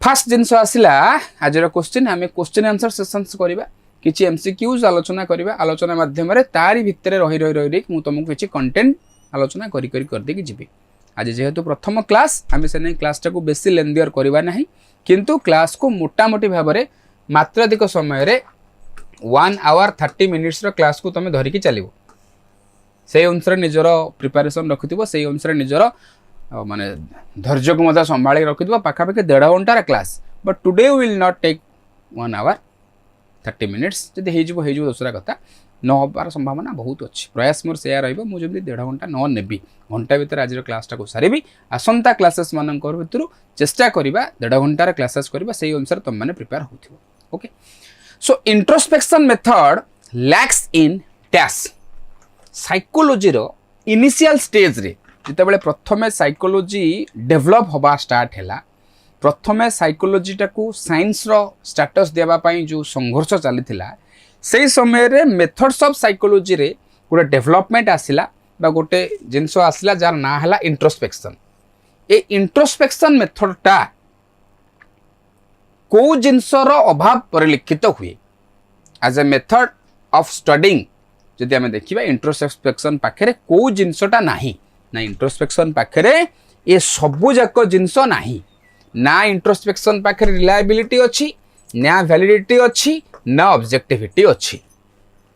Fast जिनस आसला आज question आम क्वेश्चन आंसर सेशंस करवा किसी एमसीक्यूज आलोचना करवा आलोचना माध्यम तारी भितर रही रही रही मुझे तुमको किसी कंटेंट आलोचना करके जीवी आज जेहेतु प्रथम क्लास आम से क्लास टाक बेसी लेंदियर करवा ना किंतु क्लास को मोटामोटी भाव में मात्राधिक समय 1 आवर 30 मिनिट्स क्लास को तुम धरिकी चलो से अनुसार निजर प्रिपरेशन रखुव से अनुसार निजर माने धैर्य को मत संभा रखुव पाखापाखि 1.5 घंटार class but today will not take 1 hour 30 minutes जब हो दूसरा कथा न होबार संभावना बहुत अच्छी प्रयास मोर से मुझे 1.5 घंटा न नेबी घंटा भर आज क्लास टाक सारी आसंता क्लासेस मान भर चेष्टा करवा 1.5 घंटार क्लासेस करवा से अनुसार तुम मैंने प्रिपेयर हो okay so introspection method lacks in dash psychology रो इनिशियल स्टेज रे जितेबाला प्रथमे साइकोलॉजी डेभलप होबा स्टार्ट हैला प्रथमे साइकोलॉजी टाकू साइंस रो स्टेटस देवाई जो संघर्ष चली से समय रे मेथड्स ऑफ साइकोलॉजी रे गोटे डेवलपमेंट आसिला बा गोटे जिनस आसिला जार ना हैला इंट्रोस्पेक्शन ए इंट्रोस्पेक्शन मेथड टा को जिनसर अभाव परिलक्षित हुए as a method of studying जदि आम देखा इंट्रोस्पेक्शन पाखे कौ जिनसटा नाही ना इंट्रोस्पेक्शन पाखे ये सबू जाक जिनस नाही ना इंट्रोस्पेक्शन पाखे रिलायबिलिटी अच्छी ना वैलिडिटी अच्छी ना ऑब्जेक्टिविटी अच्छी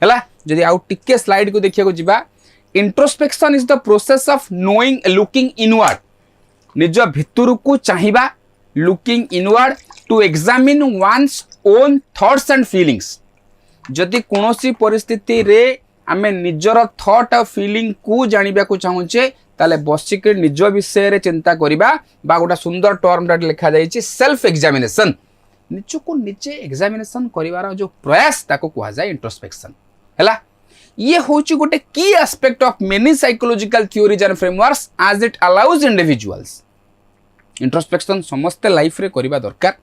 है जदि आउ टिके स्लाइड को देखा जा introspection is the process of knowing looking inward निज भितर को चाहिबा looking inward to examine one's own thoughts and feelings जदि कौन परिस्थिति रे आमे निजर थॉट और फीलिंग को जानिबा को चाहूचे ताले बसिक निज विषय रे चिंता करिबा बा गोटा सुंदर टर्म डाट लिखा जाइछि सेल्फ एग्जामिनेशन निज को निजे एग्जामिनेशन करिवार जो प्रयास ताको कुहा जाय इंट्रोस्पेक्शन हैला ये होछि गोटे की aspect of many psychological theories and frameworks as it allows individuals introspection समस्त लाइफ रे करिबा दरकार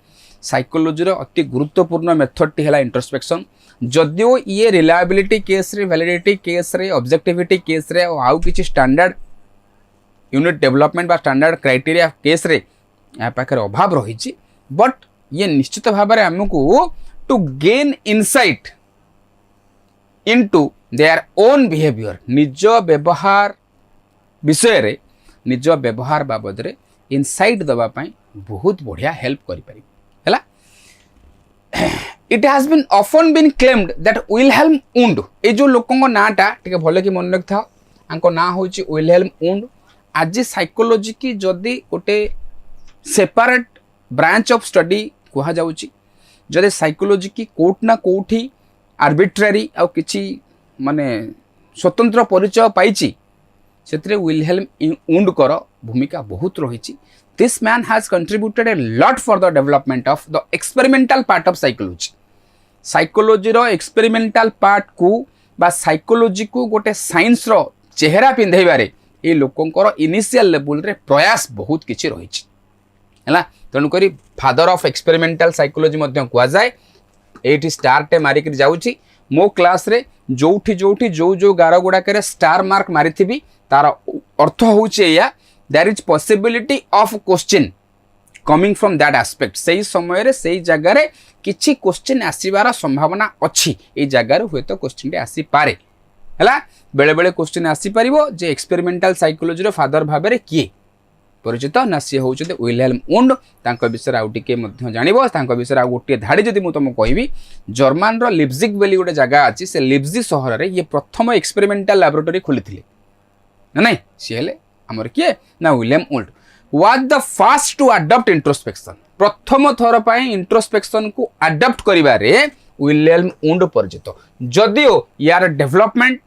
साइकोलॉजी रो अति गुरुत्वपूर्ण मेथड टी हैला इंट्रोस्पेक्शन जदियो ये रिलायबिलिटी केस रे वैलिडिटी केस रे ऑब्जेक्टिविटी केस रे आउ किछि स्टैंडर्ड यूनिट डेवलपमेंट बा स्टैंडर्ड क्राइटेरिया केस रे या पाखरे अभाव रही बट ये निश्चित भाव में आमको to gain insight into their own behaviour निज व्यवहार विषय रे निज व्यवहार बाबद रे इनसाइट दबा पाई बहुत बढ़िया हेल्प करि पारि हैला it has been often been claimed that Wilhelm Wundt ए जो लोकंग नाटा टिके भले कि मन रखता आंको ना होची विलहेल्म वुंड आज साइकोलॉजी की जदि गोटे सेपरेट ब्रांच ऑफ स्टडी कहा जाउची जदि साइकोलॉजी की कोट ना कोठी आर्बिट्रारी आ किछि माने स्वतंत्र परिचय पाइची सेतरे विलहेल्म वुंड कर भूमिका बहुत रही This man has contributed a lot for the development of the experimental part of psychology. Psychology रो एक्सपेरिमेंटल पार्ट को बा साइकोलॉजी को गोटे साइंस रो चेहरा पिंधेबारे ये लोकंकर इनिशियल लेवल रे प्रयास बहुत किछि रहिछि हैला तनु करी फादर ऑफ एक्सपेरिमेंटल साइकोलॉजी मध्य कुआ जाय एठी स्टार टे मारिक जाउछि मो क्लास रे जोठी जोठी जो जो गार गुडा करे स्टार मार्क मारिथिबी तार अर्थ होउछि या there is possibility of question coming from that aspect सही समय रे सही जगह रे किछि क्वेश्चन आसीबार संभावना अछि ए जगह रे हुए तो क्वेश्चन रे आसी पारे हैला बेले बेले क्वेश्चन आसी परिबो जे एक्सपेरिमेंटल साइकोलॉजी रो फादर भाबे रे किए परिचित ना सी होउछते विलहेल्म वुंड तांको विषय आउ टिके मध्य जानिबो तांको विषय आ गोटे धाडी जदि मु तुमको कहबी जर्मन रो लिप्जिग बेली गोटे जगह अछि से लिप्जिग शहर रे ये प्रथम एक्सपेरिमेंटल लैबोरेटरी खोलिथिले ना नहीं सी हेले हमर किए ना William Wundt was the first to adopt introspection प्रथम थर पाई इंट्रोस्पेक्शन को अडॉप्ट करिबारे विलियम वुंड परिचित जदियो यार डेवलपमेंट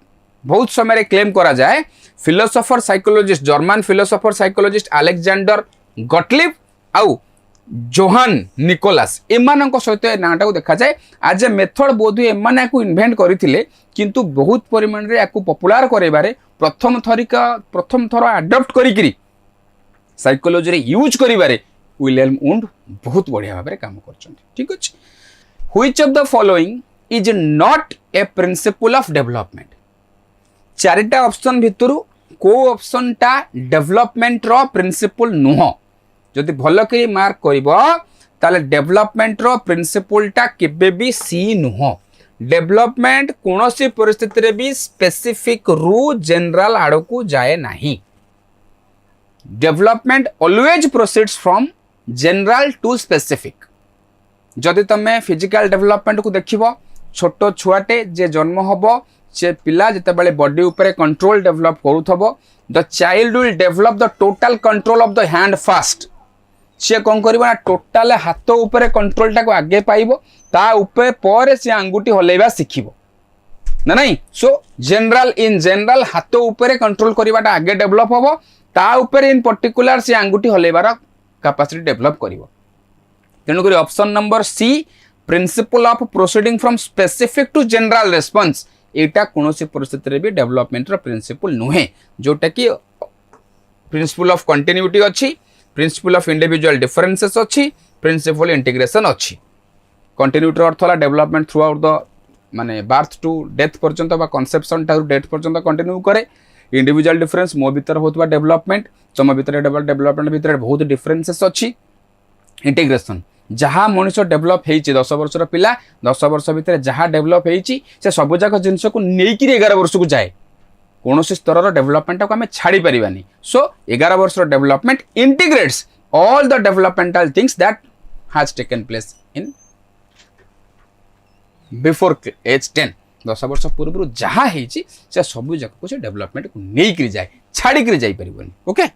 बहुत समय क्लेम करा जाए philosopher psychologist German philosopher psychologist Alexander Gottlieb आउ जोहान निकोलास एमानक सहित नाटा को देखा जाए आज ए मेथड बोध एमाने को इन्वेंट करथिले किंतु बहुत परिमाण रे याकू पॉपुलर करेबारे प्रथम थर अडॉप्ट करिकरी साइकोलॉजी रे यूज करिबारे विलियम वुंड बहुत बढ़िया भाव में काम करछन्ती ठीक अछि which of the following is not A principle of development चारिटा ऑप्शन भितरु को ऑप्शन टा डेवलपमेंट रो प्रिंसिपल नुह जदि भल के मार्क करिवो ताले डेवलपमेंट रो प्रिंसिपल टा केबे भी सी नुह डेवलपमेंट कौन सी परिस्थिति रे भी स्पेसिफिक रु जनरल आड़ को जाए नहीं development always proceeds from general to specific जदि तुम फिजिकल डेवलपमेंट को देखिबो छोट छुआटे जे जन्म हबो से पिला जितेबाला बॉडी उपरे कंट्रोल डेवलप करूथबो the child will develop the total control of the hand fast सी कौन करना टोटाल हाथ उपरे कंट्रोल टाक आगे पाइबो ता उपरे पर से आंगुठी हलैबा शिखिबो ना नहीं सो जनरल इन जनरल हाथ उपरे कंट्रोल करवाटा आगे डेवलप हबो ता उपरे इन पर्टिकुलर से आंगुठी हलैबार कैपेसिटी डेवलप करिवो तेणुक option number C principle of proceeding from specific to general response एटा कौन सी परिस्थिति भी डेवलपमेंट प्रिंसिपल नुहे जोटा कि प्रिंसिपल ऑफ कंटिन्यूटी अच्छी प्रिंसिपल ऑफ इंडिविजुअल डिफरेंसेस अच्छी प्रिंसिपल इंटीग्रेशन अच्छी कंटिन्यूटी अर्थ है डेवलपमेंट थ्रू आउट द माने बर्थ टू डेथ पर्यंत कनसेप्शन टा डेथ पर्यंत कंटिन्यू करे इंडिविजुअल डिफरेंस मो भीतर होता डेवलपमेंट तुम भीतर डेवलपमेंट भीतर बहुत डिफरेंसेस अच्छी इंटीग्रेशन जहाँ मनुष्य डेवलप होती 10 वर्षर पिला 10 वर्ष भितर जहाँ डेवलप होती से सबुजाक जिनस को लेकिन 11 वर्ष को जाए कौन स्तर डेवलपमेंट को आम छाड़ी पारानी सो 11 वर्ष development integrates all the developmental things that has taken place in before age 10 10 वर्ष पूर्व जहाँ होती से सबुजाक को डेवलपमेंट को लेकिन जाए छाड़िक जापरि ओके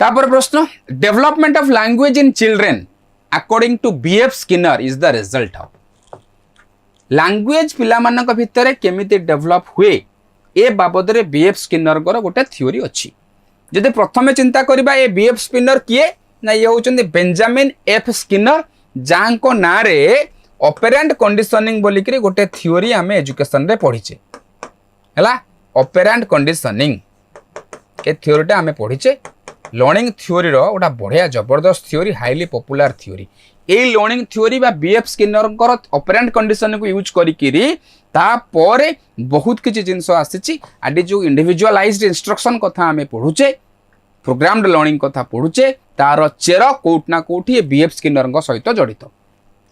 तापर प्रश्न development of language in children according to B F Skinner is the result of language पिला मानक भितर केमिति डेवलप हुए ए बाबद रे बीएफ स्किनर गोटे थ्योरी अच्छी जदि प्रथमे चिंता करबा ए बीएफ स्किनर किए ना ये होचंदी बेंजामिन एफ स्किनर जांको ना रे ऑपरेंट कंडीशनिंग बोली करी गोटे थ्योरी आमे एजुकेशन रे पढ़ीचे हला ऑपरेंट कंडीशनिंग ए थ्योरीटा आमे पढ़ीचे लर्निंग थ्योरी रो गोटा बढ़िया जबरदस्त थ्योरी हाईली पॉपुलर थ्योरी ए लर्निंग थ्योरी बा बीएफ स्किनर ऑपरेंट कंडीशन को यूज करी तापर बहुत किसी जिनस आसी आदि जो इंडिविजुअलाइज्ड इंस्ट्रक्शन कथा आमे पढ़ुचे प्रोग्राम्ड लर्निंग कथा पढ़ुचे तार चेर कोटना कोठी बीएफ स्किनर सहित जड़ित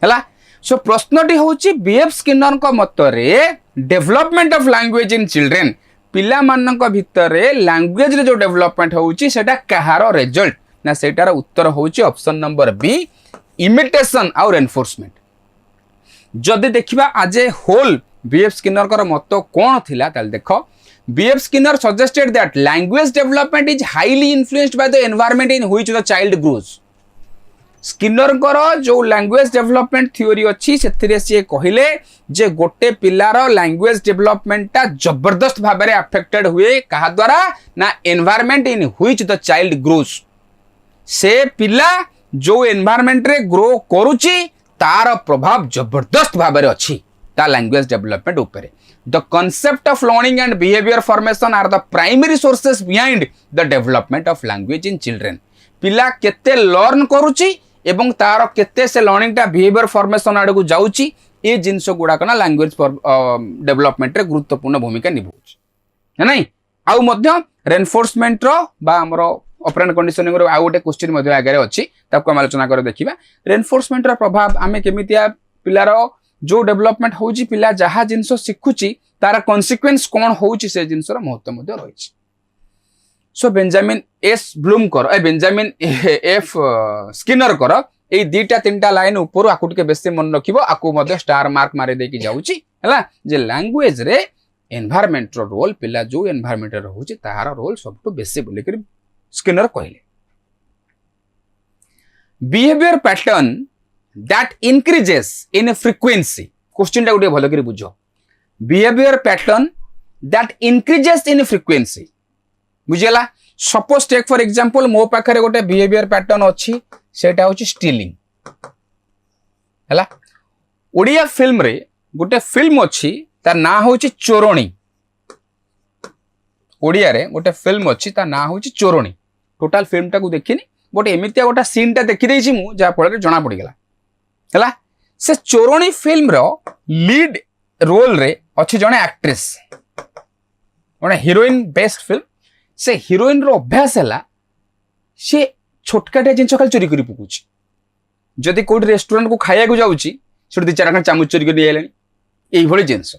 है सो प्रश्नटी होची बीएफ स्किनर मतरे development of language in children पिला मानक भितर लैंग्वेज रे जो डेवलपमेंट होची सेटा कहार रिजल्ट ना सेटार उत्तर होची ऑप्शन नंबर बी इमिटेशन और एनफोर्समेंट जदि देखिबा आज ए होल बीएफ स्किनर कर मत कौन थिला ताल देखो BF Skinner suggested that language development is highly influenced by the environment in which the child grows Skinner कर जो लैंग्वेज डेवलपमेंट थ्योरी अच्छी से सी कहले जे गोटे पिलार लैंग्वेज डेवलपमेंटा जबरदस्त भाव में अफेक्टेड हुए कहा द्वारा ना environment in which the child grows से पिला जो एनवायरनमेंट रे ग्रो करुची तार प्रभाव जबरदस्त भाव में अच्छी ता लैंग्वेज डेवलपमेंट ऊपर the concept of learning and behaviour formation are the primary sources behind the development of language in children पिला केते लर्न करुची एवं तार केते से लर्निंग टा बिहेवियर फॉर्मेशन आड़ को जाउची ए जिनस गुड़ाक ना लैंग्वेज डेवलपमेंट रे गुरुत्वपूर्ण भूमिका निभाउची है नहीं आउ मध्य रेनफोर्समेंट रो बा हमर ऑपरेंट कंडीशनिंग रो आउ गोटे क्वेश्चन मध्य आगे अछि ताको हम आलोचना कर देखिबा रेनफोर्समेंट रो प्रभाव आमे केमितिया पिलार जो डेवलपमेंट होउची पिला जहा जिनस सिखुची तार कॉन्सिक्वेंस कोन होउची से जिनस रो महत्व मध्य रहिछि सो बेंजामिन एस ब्लूम कर बेंजामिन एफ स्किनर कर ये दीटा तीनटा लाइन ऊपर आकु टिके बेसी मन रखिबो आकु मध्य स्टार मार्क मारी देकी जाउची हला जे लैंग्वेज रे एनवायरनमेंट रो रोल पिला जो एनवायरनमेंट रे रहउची ताहार रोल सबटु बेसी बोली करी स्किनर कहले behaviour pattern that increases in frequency question टा गुटे भलो करी बुझो behaviour pattern that increases in frequency बुझेला सपोज टेक फॉर एग्जांपल मो पाखरे गोटे बिहेवियर पैटर्न अच्छी सेटा होची स्टीलिंग हैला ओडिया फिल्म रे गोटे फिल्म अच्छी तार ना होची चोरणी ओडिया रे गोटे फिल्म अच्छी तार ना होची चोरणी टोटल फिल्म टा को देखिनी बट एमितिया गोटा सीन टा देखि देछि मु जा फल रे जना पड़ी गेला हैला से चोरणी फिल्म रो लीड रोल रे अच्छी जने एक्ट्रेस ओने हीरोइन बेस्ट फिल्म से हीरोइन रो अभ्यास है सी छोटकाटे जिन खाली चोरी कर पकाउछ जदि कोई रेस्टोरेंट को खाया को जाऊँगी से दी चार चामच चोरी कर यही जिनस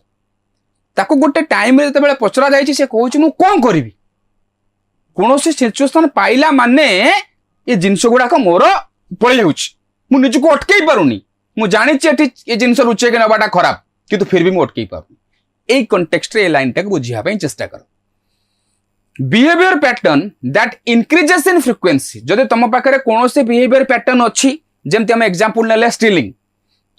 ताको गोटे टाइम रे जब पचरा जाइए से कहूँ मु कौन करी कौन सिचुएसन पाइला माने ये जिनस गुड़ाक मोर पड़े जाऊँ निजक अटकई पारुनी मु जानी ये जिनस लुचेक नवाटा खराब किंतु फिर भी मुझे अटकई पारुनी यही कंटेक्स्ट रे लाइन टाक बुझापी चेष्टा कर behaviour pattern that increases in frequency जदि तुम पाखे कौन से बिहेवियर पैटर्न अच्छी जमती आम एग्जांपल नेले स्टीलिंग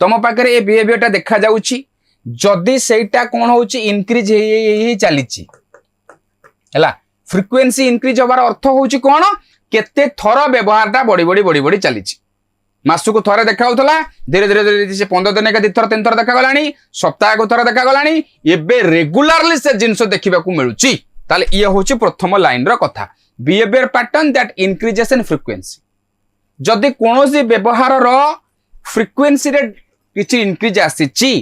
तुम पाखे ये बिहेवियर देखा जाउची जदि सेटा कौन होची इंक्रीज चली फ्रिक्वेंसी इंक्रीज होबार अर्थ होची कौन केते थर व्यवहार बढ़ी बढ़ी बढ़ी बढ़ी चली मासक थरे देखा धीरे धीरे धीरे से 15 दिन का 2 थर 3 थर देखा गलानी सप्ताह को थर देखा गलानी एबे रेगुलरली से जिनस देखा मिलूची ताले ये होची प्रथम लाइन रो कथा behaviour pattern that increases in frequency जदि कौन से व्यवहार रो फ्रिक्वेंसी रे किछि इंक्रीज आसीची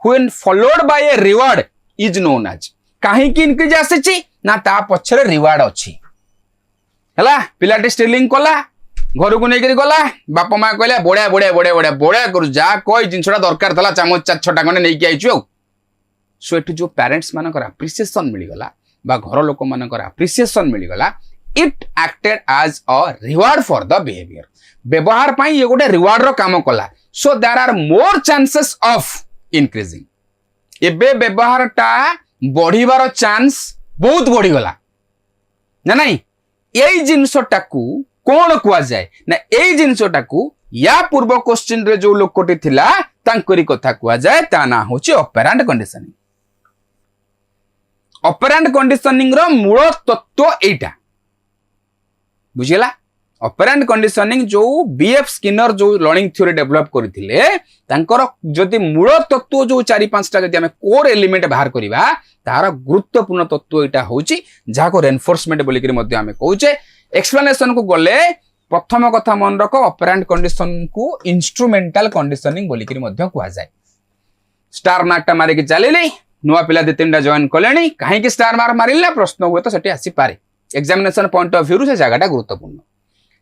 when followed by a reward is known as काहे कि इंक्रीज आसीची ना ता पछरे रिवार्ड अछि हला पिलाटी स्टीलिंग कला घर को नहीं गला बापा माँ कहला बढ़िया बढ़िया बढ़िया बढ़िया बढ़िया करू जा कोई जिनसा दरकार था चामच 4-6टा खंडे नहीं आई सो एट जो पेरेंट्स मानकर अप्रिसिएशन मिलगला बा घर लोक मानकर अप्रिसिएशन मिलगला it acted as a reward for the behaviour व्यवहार पाई ये गोटे रिवार्ड रो काम कला so there are more chances of increasing एबे व्यवहार टा बढ़िबार चांस बहुत बढ़ी गला ना नहीं यही जिनसटाकू कौन कुआ जाए ना यही जिनसटाकू या पूर्व क्वेश्चन रे जो लोकटी थिला तांकरी कथा कुआ जाए ता ना होची ऑपरेंट कंडीशनिंग ऑपरेंट कंडीशनिंग रो मूल तत्व एटा बुझिला ऑपरेंट कंडीशनिंग जो बीएफ स्किनर जो लर्निंग थ्योरी डेवलप करथिले तांकर जदि मूल तत्व जो 4-5टा जदि हमें कोर एलिमेंट बाहर करिबा तार गुरुत्वपूर्ण तत्व एटा होची जाको रेनफोर्समेंट बोली करी मध्ये हमें कहूचे एक्सप्लेनेशन को गले प्रथम कथा मन रख ऑपरेंट कंडीशन को इंस्ट्रूमेंटल कंडीशनिंग बोली करी मध्ये कुआ जाय स्टार मार्क टा मारे के चलेली नुआ पिला 2-3टा जॉइन कलेनी काहे कि स्टार मार्क मारिला प्रश्न हुए तो सेठी आसी पारे एग्जामिनेशन पॉइंट ऑफ व्यू से जगहटा गुरुत्वपूर्ण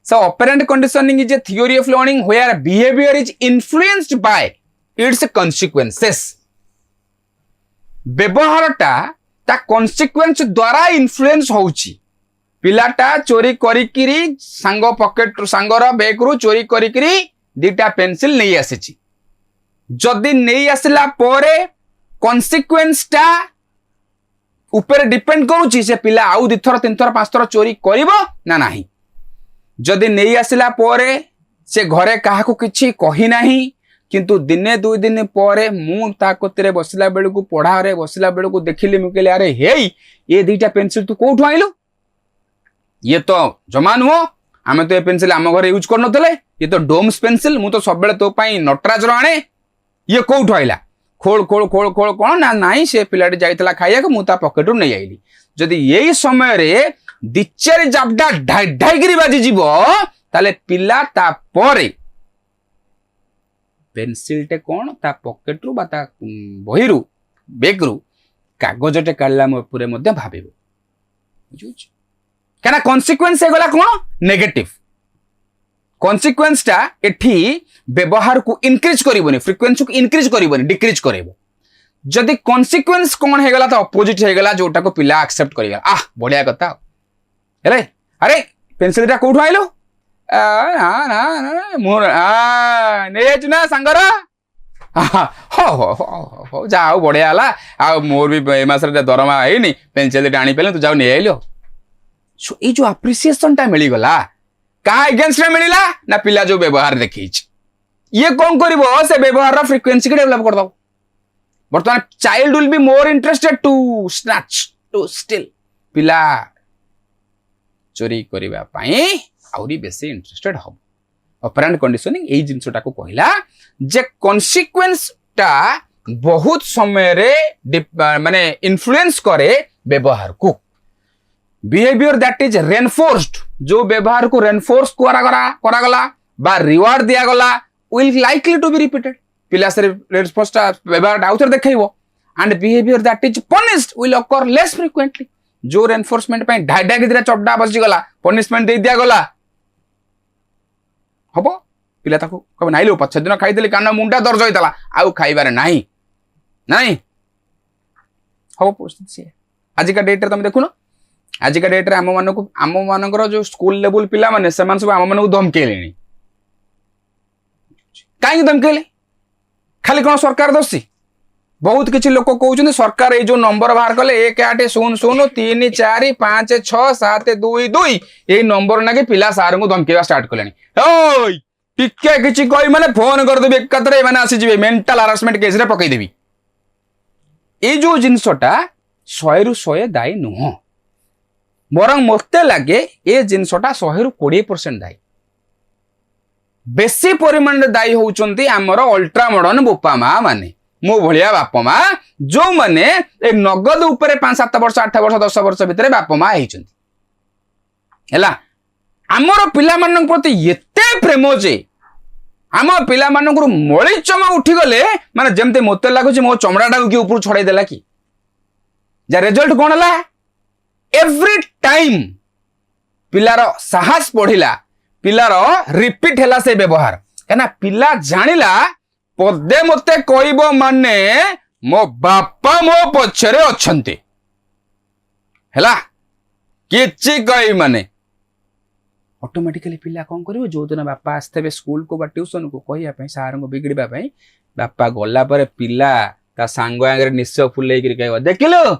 So operant conditioning is a theory of learning where behavior is influenced by its consequences. व्यवहारटा ता consequence द्वारा influence होउची पिलाटा चोरी करिकिरी सांग पॉकेट सांगर बैग रु चोरी करिकिरी 2टा पेंसिल नहीं आसीची जदि नहीं आसिला परे consequence टा ऊपर डिपेंड करूची से पिला आउ 2 थर 3 थर 5 थर चोरी करिवो ना नाही जदि नहीं आसिला परे से घरे काहाकू किछि कहि नाही किंतु दिने 2 दिन परे मु ता कोतरे बसिला बेल को पढ़ा रे बसिला बेल को देखिले मु कहले अरे हेई ये 2टा पेंसिल तू कोठु आइलु ये तो जमा नुहो आमे तो ये पेंसिल आम घरे यूज कर नथले ये तो डोम्स पेंसिल मु तो सब बेले तो पई नटराज रो आणे ये कोठु आइला खोल खोल खोल खोल कोन ना नाही से पिलाटी जाइतला खाइया को मु ता पॉकेट रु नहीं आइली जदि यही समय रे दिचरी जाबडा ढाई ढाई गिरी बाजी जीवो ताले पिला ता परे पेंसिल टे कोन ता पॉकेट रु बा ता बही रु बैग रु कागज टे काढला पुरे मध्ये भाबिबो बुझुछ केना कॉन्सिक्वेंस हे गला कोन नेगेटिव कॉन्सिक्वेंस टा एठी व्यवहार को इंक्रीज करिवोनी फ्रीक्वेंसी को इंक्रीज करिवोनी डिक्रीज करेबो जदि कॉन्सिक्वेंस कोन हे गला ता ऑपोजिट हे गला जोटा को पिला एक्सेप्ट करिगा आ बढ़िया कथा हेले अरे पेंसिल टा कोठु आइलो ना ना मोर ने चुना संगर हो जाओ बढ़िया हला आ मोर भी ए मास रे दरमा आइनी पेंसिल टा आनी पेले तू जाओ ने आइलो सो ए जो अप्रिसिएशन टा मिली गला का अगेंस्ट रे मिलिला ना पिला जो व्यवहार देखिछ ये कोन करिवो से व्यवहार रा फ्रीक्वेंसी के डेवलप कर दो बर्तमान child will be more interested to snatch to steal पिला चोरी करबा पई आउरी बेसी इंटरेस्टेड हो ऑपरेंट कंडीशनिंग एई जिंसटा को कहला जे कॉन्सिक्वेंस टा बहुत समय रे माने इन्फ्लुएंस करे व्यवहार को बिहेवियर दैट इज रेनफोर्स्ड जो व्यवहार को रेनफोर्स करा गला बा रिवार्ड दिया गला will likely to be repeated पिला से रेस्पॉन्स व्यवहार आउथर देखैबो and behaviour that is punished will occur less frequently जो रेनफोर्समेंट पे ढाई ढाई चपड़ा बसी गला पनिशमेंट दे दिया गला हबो पिला ताको कब नाइ लो पछ दिन खाइदेली कान मुंडा दर्ज होइतला आउ खाइबारे नाही नाही हो परिस्थिति से आज का डेट रे तुम देखुनो आज का डेट रे आम मानकर जो स्कूल लेवल पिला माने समान सब आम मानक धमकेलेनी कहीं धमकेले खाली कौन सरकार दोषी बहुत किसी लोक कहते सरकार ये जो नंबर बाहर कले 18003456722 ये नंबर ना पिला सार को धमकेवा स्टार्ट कले टिके किसी कही मैंने फोन करदेवी एकाथरे मैंने आसीजे मेंटल हारासमेंट केस रे पकईदेवी ये जो जिनसटा 100 रु 100 दायी नुह बर मत लगे ये जिनसटा 100 रु 20% दायी बेसी परिमाण दायी होउचंती आमर अल्ट्रा मॉडर्न बोपा माँ माने मो भलिया बाप माँ जो माने नगद उपरे 5-7 वर्ष 8 वर्ष 10 वर्ष भितर बाप माँ है आमर पिला मान प्रति एते प्रेम जे आम पिला मानक मली चमा उठीगले माने जमते मत लगुच मो चमड़ाटा किए ऊपर छड़ाई देला कि जा रिजल्ट कौन है एवरी टाइम पिलार साहस बढ़िला पिलार रिपीट है से व्यवहार कहना पिला जानिला पदे मते कहब माने मो बापा मो पछरे अछंती हैला किछि कहि माने ऑटोमेटिकली पिला कौन करिवो जो दिन बापा आस्ते स्कूल को बा ट्यूशन को कहिया सार को बिगड़वा बापा गला पर पिला ता सांग आगे निश्चय फुले कह देखिलु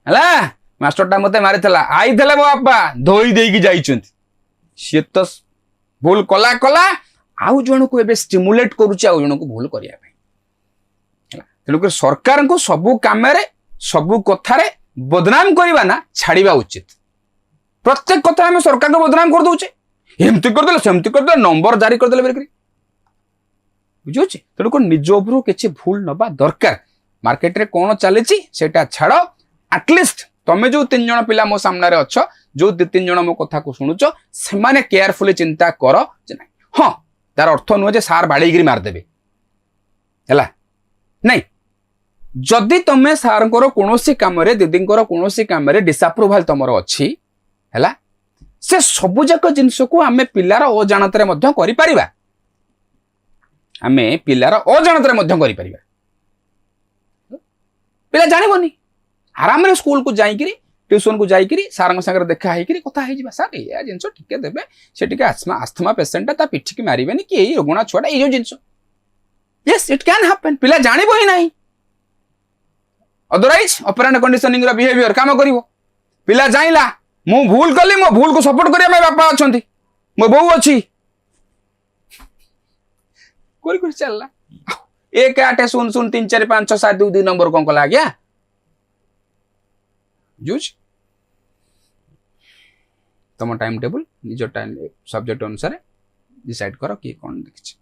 हैला मास्टरटा मते मारिथला आइथले मो बापा धोई देकी जाइछंती सी तो भूल कला कला आउ जन को एबे स्टिमुलेट करूची आउ जन को भूल करिया पे तेणुक सरकार को सबू काम सबू कथार बदनाम करवा ना छाड़ा उचित प्रत्येक कथा आम सरकार को बदनाम कर दौचे एमती करदे सेमती करदे नंबर जारी करदे बुझे तेणुक निज उपरू किसी भूल नवा दरकार मार्केट रे कौन चली छाड़ आटलिस्ट तमें जो 3 जन पिला मो सामने अच्छ जो 2-3 जन मो कथा को शुणुच से केयरफुली चिंता कर हाँ तार अर्थ नुहे जे सार बाड़े मारदेवे है नहीं जदि तुम सार कौन कम दीदी कौन कम डिसअप्रूवाल तुम अच्छी है से सबुजाक जिनस को आम पिलार अजाणत आम पिलार अजाणत पिला जानबनी आराम रे स्कूल को जाइकरी ट्यूशन को जाइकरी सार संगे देखा होकर कथा हो सार ये जिन टिके देवे से टिके आस्थमा पेसेंटा ता पिठी की मारे कि यही रोगणा छुआटा ये जिन यस इट कैन हैपन पिला जानब ही नहीं अदरवाइज ऑपरेंट कंडीशनिंग रो बिहेवियर काम करिवो पिला जाइला मु भूल कली मो भूल को सपोर्ट करिया मे बापा अछंती मो बहू अछि कोरी चलला 1-8-0-0-3-4-5-6-7-2 नंबर कौन कला गया यूज तुम टाइम टेबल निज टाइम सब्जेक्ट अनुसार डिसाइड कर कि कौन देखिए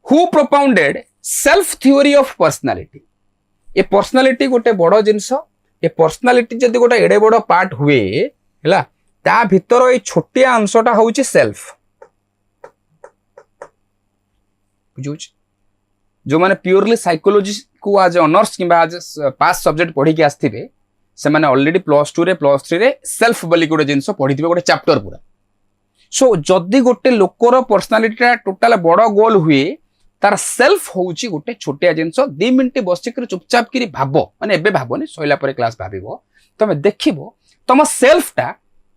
who propounded self theory of personality ये पर्सनालिटी गोटे बड़ जिनस ये पर्सनालिटी जदि गोटे एडे बड़ पार्ट हुए है ता भीतर ये छोटिया अंशटा हूँ सेल्फ बुझ जो मैंने प्योरली साइकोलॉजी को आज ऑनर्स कि आज पास सब्जेक्ट पढ़ी के आसथिबे से मैंने ऑलरेडी +2 रे +3 रे सेल्फ बोली गोटे जिनस पढ़ी गोटे चैप्टर पूरा सो जदि गोटे लोकर पर्सनालिटी टोटाल बड़ गोल हुए तार सेल्फ हूँ गोटे छोटिया जिनस 2 मिनिट बसिक चुपचाप कि भाव माने एबे भावनी सैला पर क्लास भाव तुम देख तुम सेल्फटा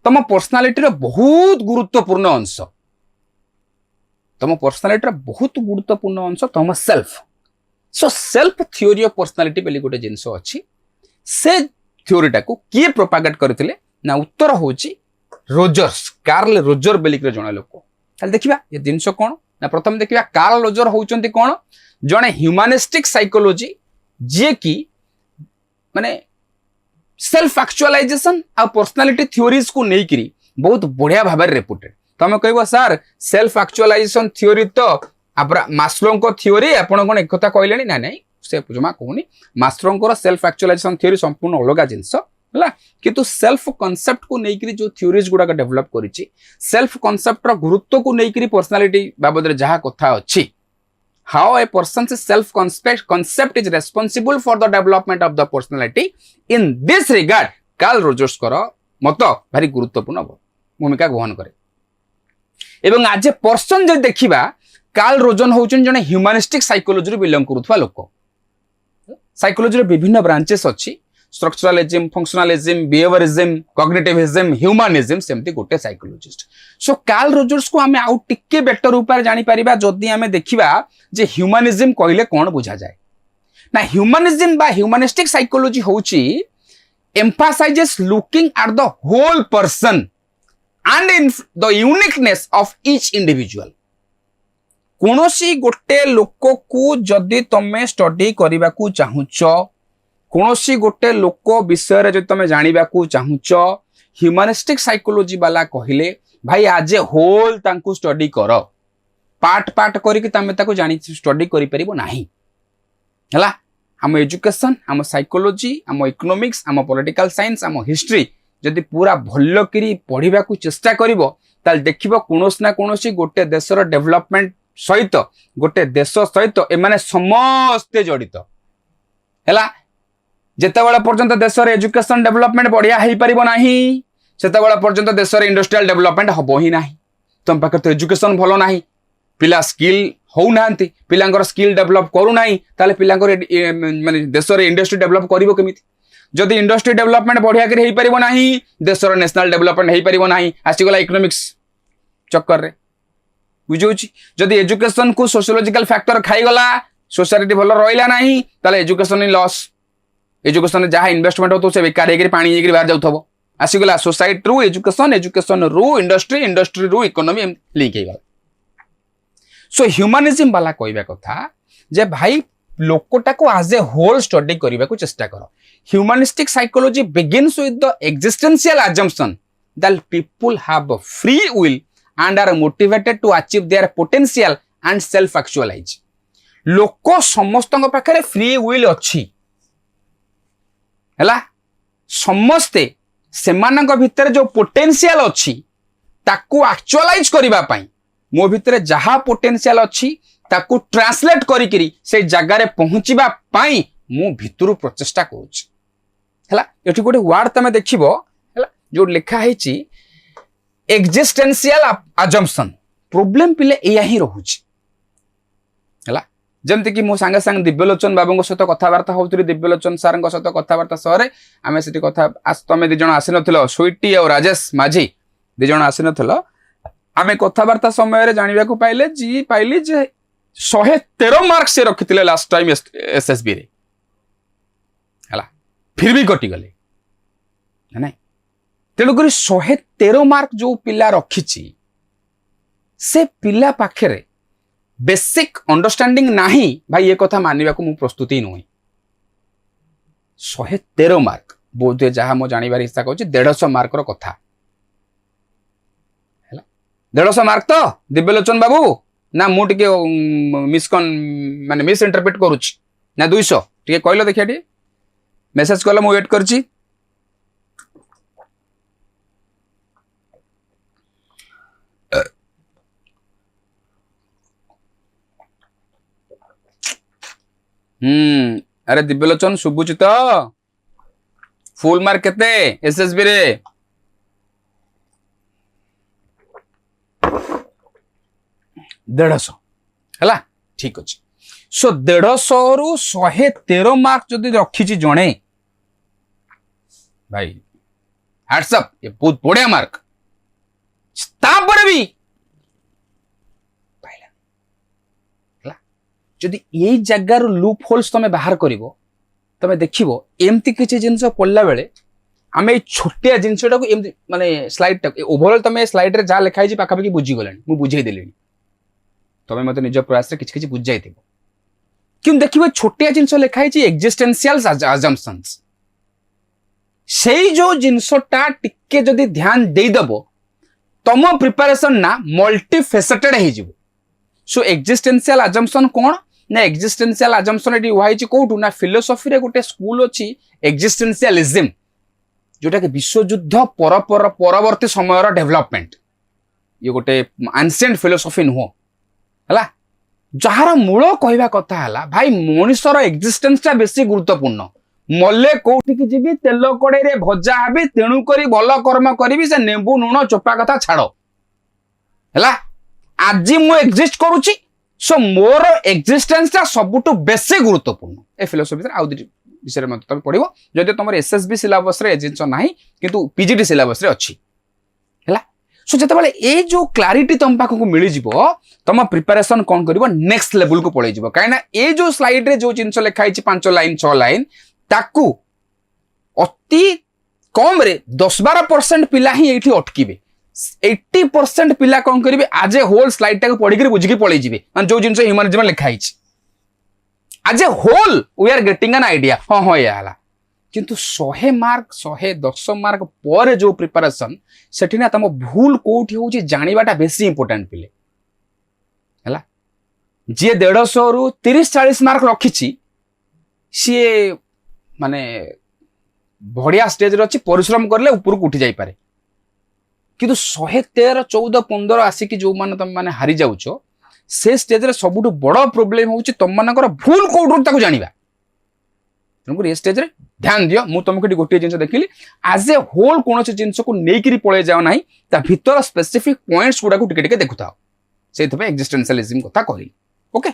तुम पर्सनालिटी बहुत गुरुत्वपूर्ण अंश तुम पर्सनालिटी बहुत गुरुत्वपूर्ण अंश तुम self so self theory of personality बोली गोटे जिनस अच्छी से थ्योरीटा को किए प्रोपागेट करते ना उत्तर हूँ रोजर्स कार्ल रोजर बेलिक जड़े लोक देखा ये जिनस कौन ना प्रथम देखा कार्ल रोजर होउचंती कौन जड़े ह्यूमानिस्टिक साइकोलॉजी जे कि माने सेल्फ एक्चुअलाइजेशन आ पर्सनालिटी थ्योरीज को लेकिरी बहुत बढ़िया भाव रेपुटेड तुम कह सार सेल्फ एक्चुअलाइजेशन थ्योरी तो मास्लो को थ्योरी आपन कौन एक कहले ना नहीं से जमा कहूनी मास्टर सेल्फ एक्चुअलाइजेशन थ्योरी संपूर्ण अलग जिनस है किंतु सेल्फ कॉन्सेप्ट को लेकर जो थ्योरीज गुड़ाक डेवलप करी सेल्फ कॉन्सेप्ट गुरुत्व को लेकर पर्सनालिटी बाबद जहाँ कथा अच्छी how a person self concept is responsible for the development of the personality in this regard Carl Rogers मत भारी गुरुत्वपूर्ण भूमिका ग्रहण करे एवं आज ए पर्सन जब देखा कार्ल रोजन होउछन जने ह्यूमनिस्टिक साइकोलॉजी बिलोंग करुवा लोक साइकोलॉजी विभिन्न ब्रांचेस अच्छी structuralism functionalism behaviourism cognitivism humanism सेमती गोटे साइकोलॉजिस्ट सो कार्ल रोजर्स को आम आउ टिके बेटर उपाय जानी परिबा जदि आम देखिबा जे ह्यूमनिज्म कहले कौन बुझा जाए ना ह्यूमनिज्म बा ह्यूमनिस्टिक साइकोलॉजी होउची emphasizes looking at the whole person and in the uniqueness of each individual कोनोसी गोटे लोक को जदि तमे स्टडी करबा को चाहुच कोनोसी गोटे लोक विषय रे जदि तमे जानिबा को चाहुच ह्यूमनिस्टिक साइकोलॉजी वाला कहिले भाई आज होल तांकु स्टडी कर पार्ट पार्ट करिक तमे ताको जानि स्टडी करि परिबो नाही हला आम एजुकेशन आम साइकोलॉजी आम इकोनॉमिक्स आम पॉलिटिकल साइंस आम हिस्ट्री जदि पूरा भल करी पढ़ा को चेष्टा करिवो ताल देखिबो कोनोस ना कोनोसी गोटे देशर डेवलपमेंट सहित गोटे देश सहित एमाने समस्ते जड़ित हैला जेतेबेला पर्यंत देशर एजुकेशन डेवलपमेंट बढ़िया हेई परिबो नाही सेतेबेला पर्यंत देशर इंडस्ट्रियल डेवलपमेंट हबो ही नाही तुम पाखे तो एजुकेशन भलो नाही पिला स्किल हो नांती पिलांगर स्किल डेवलप करू नाही ताले पिलांगर माने देशर इंडस्ट्री डेवलप करिवो केमिति जदि इंडस्ट्री डेवलपमेंट बढ़िया करी हेई परिबो नाही देशर नेशनल डेवलपमेंट हेई परिबो नाही आसीगला इकोनॉमिक्स चक्कर रे बुझौछि जदि एजुकेशन को सोशियोलॉजिकल फैक्टर खाई गला सोसाइटी भलो रहिला नाही ताले एजुकेशन लॉस एजुकेशन जहाँ इन्वेस्टमेंट हो से बेकार हेकरी पानी हेकरी बाहर जाउथबो आसीगला सोसाइटी रु एजुकेशन एजुकेशन रु इंडस्ट्री इंडस्ट्री रु इकोनॉमी लिंक हे गला सो ह्यूमनिज्म वाला कहवा कथा जे भाई लोकटा को आज ए होल स्टडी करने को चेष्टा कर humanistic psychology begins with the existential assumption that people have free will and are motivated to achieve their potential and self actualize लोक समस्त पाखे फ्री विल अच्छी है समस्ते सेमानक भितर जो पोटेंशियल अच्छी ताकू एक्चुअलाइज करबा पई मो भितर जहा पोटेंशियल अच्छी ताकू ट्रांसलेट करी से जगार पहुंचीबा पाई मु भितरु प्रचेष्टा करूछि हला एठी गोटे वर्ड तमे देखिबो हला जो लिखा हैछि एक्जिस्टेंशियल अजम्पशन प्रॉब्लम पिले एया ही रहूछि हला जेमति कि मो संगे संग दिव्यलोचन बाबूଙ୍କ सहित कथावार्ता होउतरी दिव्यलोचन सारଙ୍କ सहित कथावार्ता सहरे आमे सेठी कथा तमे दि जण आसी नथिलो स्वीटी और राजेश माझी दि जण आसी नथिलो आमे कथावार्ता समय जानिबा को पाइले जी पाइली जे 113 मार्क से रखिथिले लास्ट टाइम एसएसबी रे हला फिर भी कटि गले नहीं तेणु करी 113 मार्क जो पिला रखिछि से पिला पाखरे बेसिक अंडरस्टैंडिंग नाही भाई ये कथा मानिबा को मु प्रस्तुति नहुई 113 मार्क बोध जहा मो जानिबार इच्छा कहछि 150 मार्क रो कथा 150 मार्क तो दिव्यलोचन बाबू ना मु टिके मिसकन माने मिस इंटरप्रेट करूछि ना 200 टिके कहलो देखिया टिके मेसेज कलो मु वेट करछि अरे दिव्यलोचन सुबुछि तो फुल मार्क केते एसएसबी रे 150 है ठीक अच्छे सो 150 रु 113 मार्क जदि रखी जड़े भाई व्हाट्सअप ये बहुत बढ़िया मार्क भी जदि ये जगार लूप होल्स तुम बाहर कर तुम देख एमती किसी जिनस पढ़ला बेले आम छोटिया जिनसा माने स्लाइड ओभरऑल तुम स्लाइड रे जहाँ लिखाई पाखापाखि बुझीगला मुझे बुझेदेली तुम मत निज प्रयास किसी बुझाई कि देखिए छोटिया जिनस लिखाई एक्जिस्टेंशियल अजम्पशंस से जो जिनसटा टिके जदि ध्यान देदेव तुम प्रिपरेशन ना मल्टीफेसेटेड हो सो एक्जिस्टेंशियल अजम्पशन कौन ना एक्जिस्टेंशियल अजम्पशन ये वही कौटू ना फिलोसफी रे गोटे स्कूल अच्छी एक्जिस्टेंशियलिज्म जोटा कि विश्वयुद्ध परवर्ती समय डेवलपमेंट ये गोटे एंशिएंट फिलोसफी नुह है जार मूल कहवा कथा है भाई मनुष्यर एक्जिस्टेंस टा बेसी गुरुत्वपूर्ण मले कौटिकी जीवी तेल कड़े रे भजा हेबी तेणुक भल कर्म करी से नेबू नुण चोपा कथा छाड़ है आज मु एक्जिस्ट करूची सो मोर एक्जिस्टेंस टा सबुटु बेसी गुरुत्वपूर्ण ए फिलोसफी आउ विषय में तुम पढ़ो जदि तुम एसएसबी सिलेबस रे जिनस नाही किंतु पीजीटी सिलेबस रे अच्छी हैला सो जतबेले ए जो क्लैरिटी तुम पाखक मिली जिवो तुम प्रिपरेशन कौन करिवो नेक्स्ट लेवल को पळै जिवो काईना ए जो स्लाइड रे जो जिनस लिखाई 5 लाइन 6 लाइन ताकू अति कम रे 10-12% पिला ही एठी अटकीबे 80% पिला कौन करेंगे आज ए होल स्लाइड टाक पढ़ी बुझिकी पलि जी जो जिन ह्यूमानिज्म लिखाई as a whole we are getting an idea हाँ हाँ या किंतु 100 मार्क 110 मार्क पर जो प्रिपरेशन सेठी ना तुम भूल कोठी होची जानिबाटा बेसी इंपोर्टेंट पिले हैला जे 150 रु 30-40 मार्क रखिछि सी माने बढ़िया स्टेज रे अछि परिश्रम करले ऊपर को उठी जाई पारे किंतु 113 14 15 आसिक जो मान तुम माने हारी जाउछ से स्टेज रे सबुठु बड़ प्रॉब्लम होउची तुम मानकर भूल कोठु ताको जानिबा तुमको ये स्टेज रे ध्यान दियो मु तुमको गोटे जिंस देखिली एज ए होल कोन से जिंस को नेकिरी पळे जाओ नाही ता भीतर स्पेसिफिक पॉइंट्स गुडा को टिके टिके देखुताओ सेथ पे एक्जिस्टेंशियलिज्म कथा कहली okay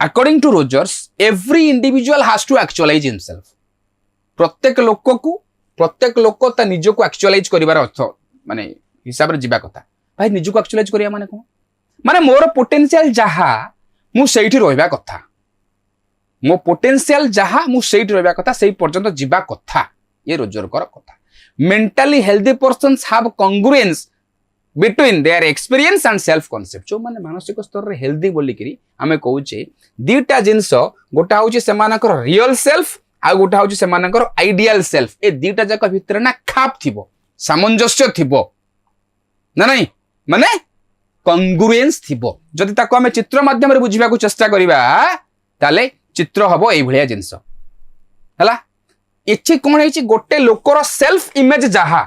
according to Rogers every individual has to actualize himself प्रत्येक लोक ता निज को एक्चुअलाइज करिवार अर्थ माने हिसाब रे जीवा कथा भाई निज को एक्चुअलाइज करिया माने कोन माने मोर पोटेंशियल जहा मु सेठी रहबा कथा मो पोटेंशियल जहा मु सेठी रहबा कथा सेही पर्यंत जीवा कथा ये रोजर कर कथा mentally healthy persons have congruence between their experience and self concept जो माने मानसिक स्तर रे हेल्दी बोली करी हमें कहूचे दीटा जिंस गोटा होची सेमानकर रियल सेल्फ आ गोटा होची सेमानकर आइडियल सेल्फ ए दीटा जाक भितर ना खाप थिबो सामंजस्य थिबो ना नहीं माने कांग्रुएंस थिबो जदि ताको हमें चित्र माध्यम रे बुझिबा को चेष्टा करिबा ताले चित्र हबो एई भलिया जिंस हला इछि कोन हेछि गोटे लोकर सेल्फ इमेज जहा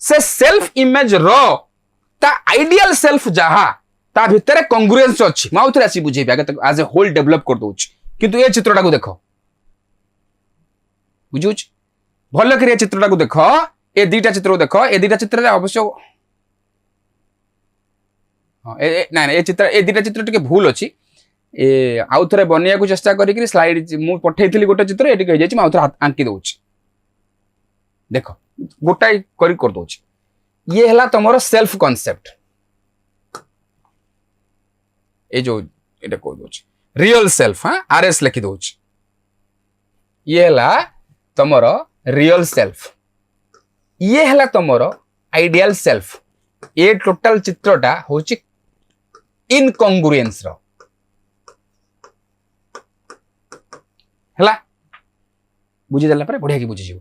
से सेल्फ इमेज रो ता आइडियल सेल्फ जहा ता भितर कांग्रुएंस अछि माउथरे आसी बुझेबा एज ए होल डेवलप कर दोछ किंतु ए चित्रटा को देखो बुझुछ भल कर चित्रटा को देखो ए दीटा चित्र को देखो ए दीटा चित्र रे अवश्य हां ना ए चित्र ए दीटा चित्र टिके भूल अछि ए आउ थरे बनिया को चेष्टा करी कि स्लाइड मु पठेइथिली गोटे चित्र एटी कहि जाछि माउथरे आंकी दोछ देखो गोटाई कर दोछ ये हला तमरो सेल्फ कांसेप्ट ए जो एटा को दोछ रियल सेल्फ हां आरएस लिखि दोछ ये हला तमरो रियल सेल्फ ये हला तमरो आइडियल सेल्फ ये टोटल चित्रटा होची इनकंग्रुएंस रो हला बुझी देला पर बढ़िया की बुझी जिवो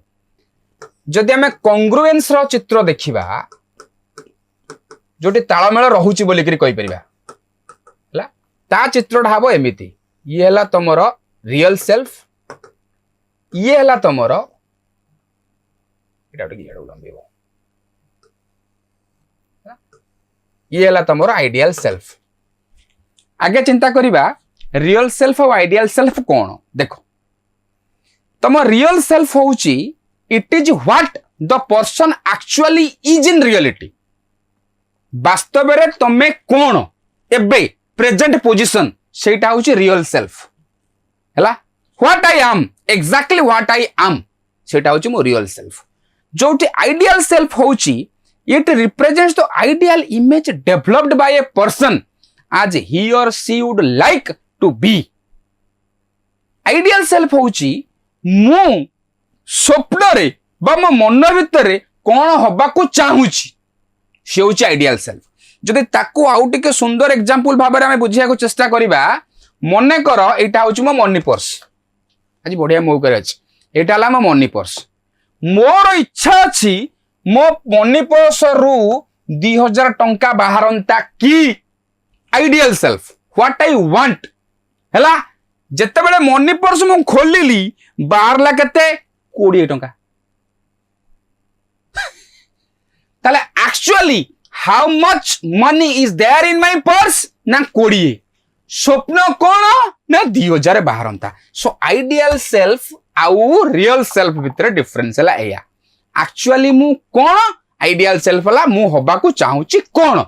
जदि हमें कांग्रुएंस रो चित्र देखिबा जोटी ताळमेळ रहुची बोली करी कहि परिबा हला ता चित्रटा हबो एमिति ये हला तमरो रियल सेल्फ ये हला तमरो एटा की एडो लंबेबो ये हला तमरो आइडियल सेल्फ आगे चिंता करिबा रियल सेल्फ और आइडियल सेल्फ कोन देखो तम रियल सेल्फ होउची it is what the person actually is in reality वास्तव रे तमे कोन एबे प्रेजेंट पोजीशन सेटा होउची रियल सेल्फ हला what I am exactly what I am सेटा होउची मो रियल सेल्फ जोटी आइडियल सेल्फ होउची it represents the ideal image developed by a person as he or she would like to be ideal self होउची मु स्वप्न रे बा मो मन भितर कोन हबा को चाहूची से होउची आइडियल सेल्फ जदि ताको आउ टिके सुंदर एग्जांपल भाबरे हम बुझिया को चेष्टा करिबा मने कर एटा होउची मो मनी पर्स आज बढ़िया मो करे अछि एटा ला मो मनी पर्स मोर इच्छा अछि मो मनी पर्स रु 2000 टंका बाहरंता की ideal self what I want हैला जत्ते बेले मनी पर्स मु खोलिली बाहरला केते 20 टंका ताले actually how much money is there in my purse ना 20 स्वप्न कोन ना 2000 बाहरंता सो आइडियल सेल्फ आउ रियल सेल्फ भितर डिफरेंस हैला एया एक्चुअली मु कोन आइडियल सेल्फ वाला मु हबा को चाहूची कोन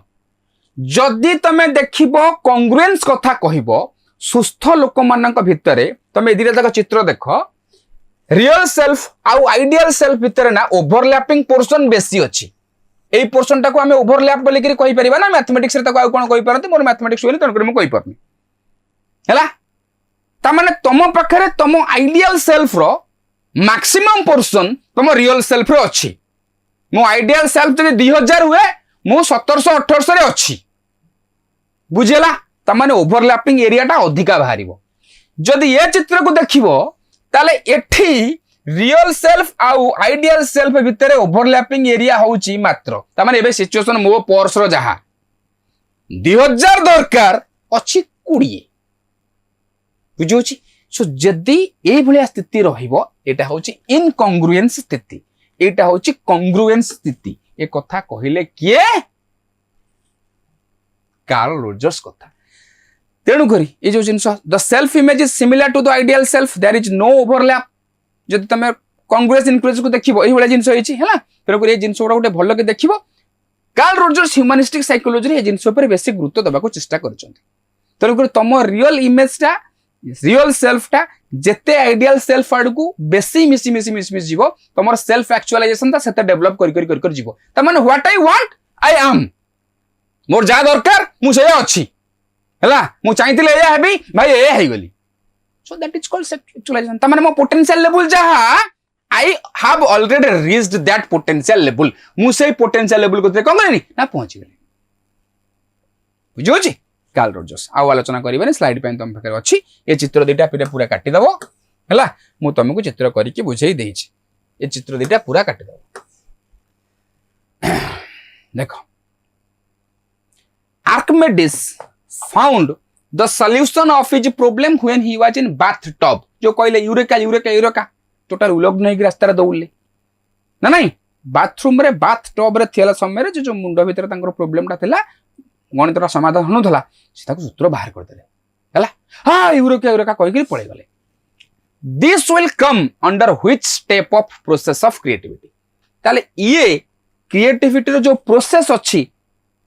जदि तमे देखिबो कांग्रुएंस कथा कहिबो सुस्थ लोक मानक भितरे तमे धीरे तक चित्र देख रियल सेल्फ आउ आइडियल सेल्फ भितरे ना ओवरलैपिंग पोर्शन बेसी अछि एई पोर्शन टाको आमे ओवरलैप बोली करी कहि परिबा ना मैथमेटिक्स रे ताको आ कोन कहि परंती मोर मैथमेटिक्स होइले तन करि मु कहि परनी हला ता माने तम पाखरे तम आइडियल सेल्फ रो मैक्सिमम पोर्शन तम रियल सेल्फ रे अछि मो आइडियल सेल्फ जदि 2000 हुए मु 1700 1800 रे अछि बुझेला ता माने ओवरलैपिंग एरिया टा अधिका बाहरिबो जदि ये चित्र को देखिबो ताले एठी रियल सेल्फ आउ आइडियल सेल्फ भितरे ओवरलैपिंग एरिया होउची मात्र ता माने एबे सिचुएशन मो पर्स रो जहा 2000 दरकार अछि 20 बुझोची सो जदि ए भलिया स्थिति रहिबो एटा होउची इनकंग्रुएंस स्थिति एटा होउची कंग्रुएंस स्थिति ए कथा कहिले किए कार्ल रोजर्स कथा तेणु करी ये जो जिनस the self image is similar to the ideal self there is no overlap जदि तमे कांग्रुएंस इनक्लूज को देखिबो एही वाला जिनस होईची हैला तेणु करी ये जिनस गोटे भलो के देखिबो कार्ल रोजर्स ह्यूमनिस्टिक साइकोलॉजी रे ये जिनस ऊपर बेसी गुरुत्व देबा को चेष्टा करछन्ती तेणु करी तम रियल इमेज टा रियल सेल्फ टा जेते आइडियल सेल्फ आड़ को बेसी मिसी जीवो तमर सेल्फ एक्चुअलाइजेशन ता सेते डेवलप कर जीवो त माने what I want I am more जा दरकार मु से अछि हला मु चाहतिले या हेबी भाई ए हेई गली so that is called self actualization त माने मो पोटेंशियल लेवल जहा I have already reached that potential level मु से पोटेंशियल लेवल को कोन करनी ना पहुंची गली बुझो छी कार्ल रोजर्स आउ आलोचना करिबे स्लाइड पे तुम पाखे अछि ए चित्र दुटा पूरा काटी दबो हला मु तुमको चित्र करी के बुझाई देई छी ए चित्र दुटा पूरा काटी दबो देखो Archimedes found the solution of his problem when he was in bathtub जो कहले यूरेका यूरेका यूरेका टोटल उलग नहीं कि रास्ता रे दौड़ले ना नहीं बाथरूम रे बाथटब रे थिला समय रे जो मुंडो भीतर तांकर प्रॉब्लम ता थिला गणितर समाधान होनुला से सूत्र बाहर कर देले हला हां यूरेका यूरेका कहि के पळे गले this will come under which step of process of creativity ताले ये क्रिएटिविटी रो जो प्रोसेस अछि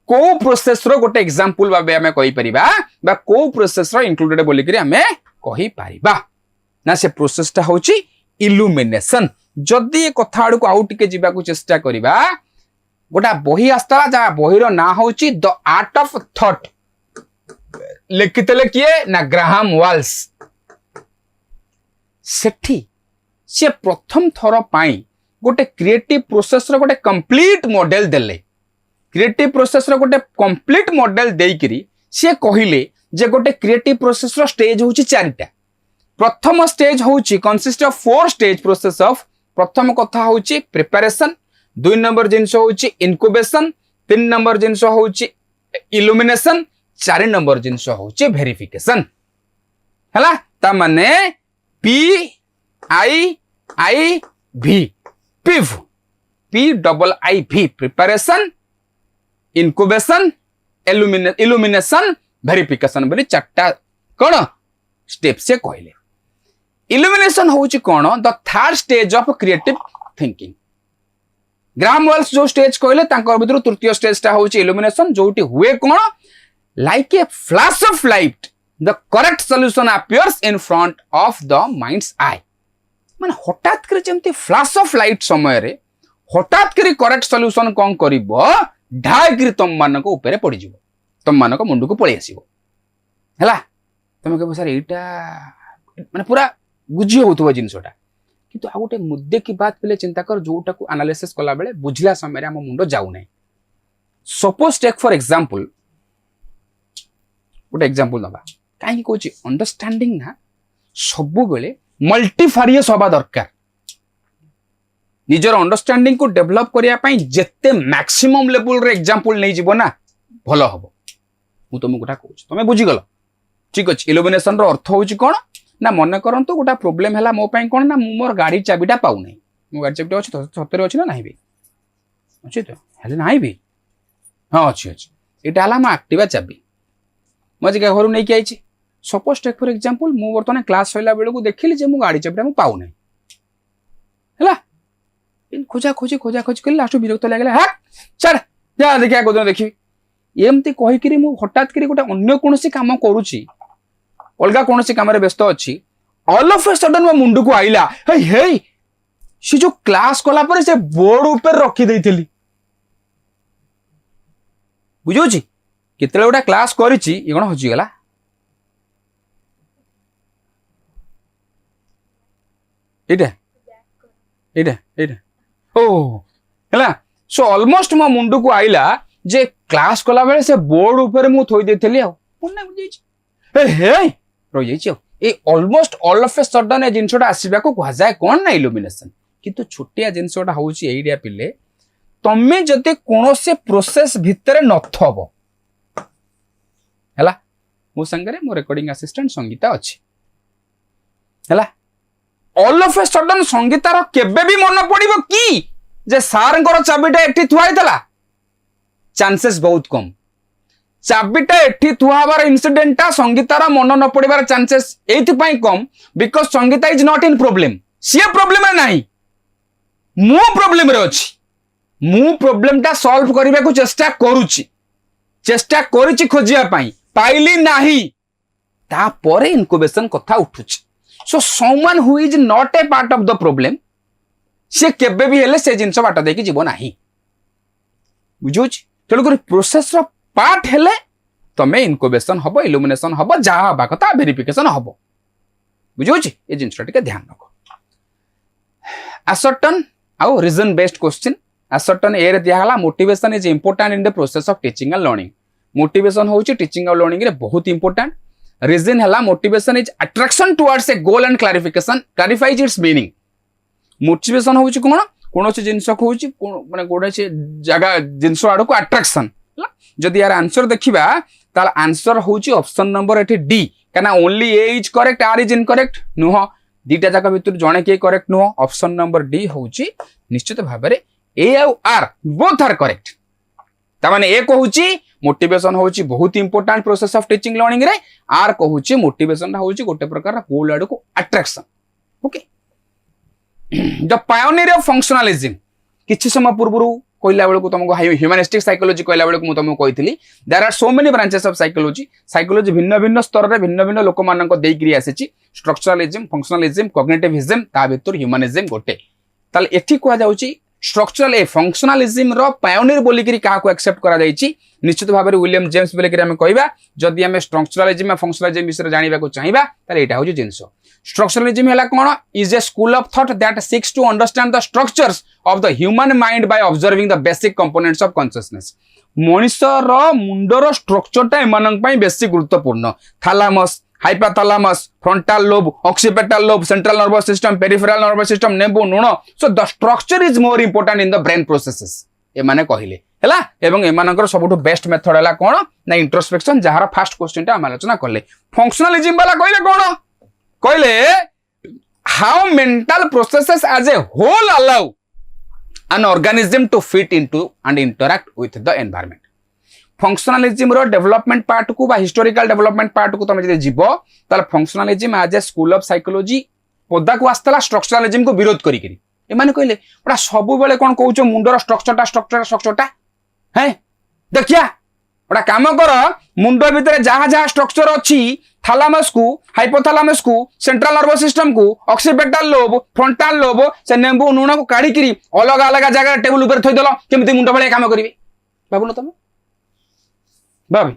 को प्रोसेस रो गोटे एग्जांपल बाबे हमें कहि परिबा बा को प्रोसेस रो इंक्लूडेड बोली करी हमें कहि परिबा ना से प्रोसेस ता होची इल्यूमिनेशन जदी ए कथा आडू को आउट के जीवा को चेष्टा करिबा गोटा बही आस्ताला जा बही रो ना होची द आर्ट ऑफ थॉट लिखितले किए ना ग्राहम वाल्स सेठी से प्रथम थर पाई गोटे क्रिएटिव प्रोसेस रो गोटे कंप्लीट मॉडल देले क्रिएटिव प्रोसेस रो गोटे कंप्लीट मॉडल देइकरी से कहिले जे गोटे क्रिएटिव प्रोसेस रो स्टेज होची चारिटा प्रथम स्टेज होची consist of 4 stage process of प्रथम कथा होची प्रिपरेशन 2 नंबर जिनस होची इनक्यूबेशन 3 नंबर जिनस होची इल्यूमिनेशन 4 नंबर जिनस होची वेरिफिकेशन हला ता माने पी आई आई भी पिव पी डबल आई भी प्रिपरेशन इनक्यूबेशन इल्यूमिनेशन वेरिफिकेशन बोली चारटा कोन स्टेप से कहले इल्यूमिनेशन होची कोन the third stage of creative thinking Graham Wallas जो स्टेज कहले तांकर भितर तृतीय स्टेज ता होची इल्यूमिनेशन जोटी हुए कोन like a flash of light the correct solution appears in front of the mind's eye माने हठात करे जेमती फ्लैश ऑफ लाइट समय रे हठात करे करेक्ट सॉल्यूशन कोन करिवो ढाई तुम मान को ऊपर पड़ जाव तुम मान मुंड को पलि आसो है तुम कह सर यहाँ माने पूरा बुझी हो जिनसटा कि आ गोटे मुद्दे की बात पे चिंता कर जोटा को एनालिसिस कला बेले बुझला समय आम मुंड जाऊ ना सपोज टेक फॉर एग्जांपल गोटे एग्जांपल दबा कहीं कौन अंडरस्टैंडिंग ना सब बेले मल्टीफारियस हवा दरकार निजर अंडरस्टैंडिंग को डेवलप करने जिते मैक्सिमम लेवल रे एग्जांपल नहीं जीवो ना भलो हबो मु तुमको गोटा कहूँ तुम बुझीगल ठीक अच्छे इल्यूमिनेशन रो अर्थ होची कोन ना मन करंतु गोटा प्रॉब्लम हैला मो पई कोन ना मु मोर गाड़ी चाबीटा पाउ नै मो गाड़ी चाबीटा अछि सତରେ अछि ना नाही बे अछि तो हेले नाही बे हां अछि एटा हला म एक्टिवा चाबी म जे घर नै कि आइछि सपोज टेक फॉर एग्जांपल मु वर्तमान क्लास होइला बेले को देखिली जे मु गाड़ी चाबीटा मु पाउ नै हैला खोजा खोजी कर लास्ट विरक्त लगे हाँ छाड़ जा देखिए को देखी एमती कहीकि मु हठात कर गोटे अन्य कौन कम करुच्ची अलग कौन कम व्यस्त अच्छी ऑल ऑफ ए सडन मो मुंड को आइला हे हे सी जो क्लास कला पर से बोर्ड ऊपर रखी देइथिली बुझुची केतले गोटा क्लास करिची ये कोन हजी गला एटा एटा एटा ओ हला सो ऑलमोस्ट मो मुंड को आइला जे क्लास कला बेले से बोर्ड ऊपर मु थोई देथिली आ पुन्ना बुझीची हे हे रहि जाईची ए almost all of a sudden ए जिनसोटा आसीबा को कहा जाए कोन ना इल्यूमिनेशन किंतु छोटिया जिनसोटा होउची एइडिया पिले तमे जते कोनोसे प्रोसेस भितरे नथबो हला मो संगरे मो रिकॉर्डिंग असिस्टेंट संगीता अछि हला ऑल ऑफ ए सडन संगीतार केबे भी मन पड़िबो की जे सारंकर चाबीटा एठी थुआइतला चांसेस बहुत कम चाबीटा एठी थुआबार इंसिडेंटा संगीतार मन न पड़िबार चांसेस एथि पई कम because Sangeeta is not in problem C problem रे नाही मु प्रॉब्लम रे अछि मु प्रॉब्लम टा सॉल्व करबा को चेष्टा करूची खोजिया पई पाइली नाही ता परे इनक्यूबेशन कथा उठुची so someone who is not a part of the problem से केबे भी हेले से जिंस बाट देकी जीव नाही बुझुची तेणु कर प्रोसेस रो पार्ट हेले तमे इनक्यूबेशन हबो इल्यूमिनेशन हबो जा हबा कथा वेरिफिकेशन हबो बुझुची ए जिंस टिके ध्यान रखो असर्टन आउ रीजन बेस्ड क्वेश्चन असर्टन ए रे दिया हला motivation is important in the process of teaching and learning motivation होउची टीचिंग और लर्निंग रे बहुत इंपोर्टेंट रीजन हला motivation is attraction towards a goal and clarifies it's meaning motivation होउची कोन कोनोसी जिंस को होउची माने गोडे से जगह जिंस आडो को अट्रैक्शन जदि यार आंसर देखिबा ताल आंसर होउची ऑप्शन नंबर एठी डी काना only A is correct or is incorrect नुह दीटा जाका भितर जणे के करेक्ट नुह ऑप्शन नंबर डी होउची निश्चित भाबरे ए और आर बोथ आर करेक्ट ता माने ए कहूची मोटिवेशन होउची बहुत important process of teaching learning रे आर कहूची मोटिवेशन होउची गोटे प्रकार गोल आडो को attraction okay the pioneer of functionalism किछि समय पूर्वरु कहला बेले को तुमको ह्यूमनिस्टिक साइकोलॉजी कहला बेले को तुमको कहितली there are so many branches of psychology भिन्न भिन्न स्तर रे भिन्न भिन्न लोक मानन को देई करी आसेची स्ट्रक्चरलिज्म फंक्शनलिज्म कॉग्निटिविज्म ता भितर ह्यूमनिज्म गोटे ताल एठी को जाउची स्ट्रक्चरल ए फंक्शनलिज्म रो पायोनियर बोली करी का को एक्सेप्ट करा जाईची निश्चित भाव में विलियम जेम्स बोली करी हम कहबा जदि हम स्ट्रक्चरलिज्म या फंक्शनलिज्म विषय जानिबा को चाहिबा ताले एटा होजी जिंस स्ट्रक्चरलिज्म हला कोन is a school of thought that seeks to understand the structures of the human mind by observing the basic components of consciousness मनुष्यर मुंडर स्ट्रक्चरटा एमानन पई बेसी गुरुत्वपूर्ण thalamus hypothalamus frontal lobe occipital lobe central nervous system peripheral nervous system नेबो नुण so the structure is more important in the brain processes ए माने कहिले हला एवं एमानकर सबटु बेस्ट मेथड हला कोन ना इंट्रोस्पेक्शन जहार फर्स्ट क्वेश्चन ता हम आलोचना करले फंक्शनलिज्म वाला कहिले कोन कहिले how mental processes as a whole allow an organism to fit into and interact with the environment functionalism रो डेवलपमेंट पार्ट को बा हिस्टोरिकल डेवलपमेंट पार्ट को तुम जदि जीवो ताल functionalism as a school of psychology पदा को आस्तला स्ट्रक्चरलिज्म को विरोध करी करी ए माने कहले बड़ा सब बेले कोन कहउछो मुंडर स्ट्रक्चरटा हैं देखिया बड़ा काम कर मुंड भीतर जहां जहां स्ट्रक्चर अछि थैलामस को हाइपोथैलामस को सेंट्रल नर्वस सिस्टम को ऑक्सीपिटल लोब फ्रंटल लोब से नेंबू नुण को काढी करी अलग अलग जगह टेबल ऊपर थई देलो केमिति मुंड भले काम करिवे बाबू न तुम भाभी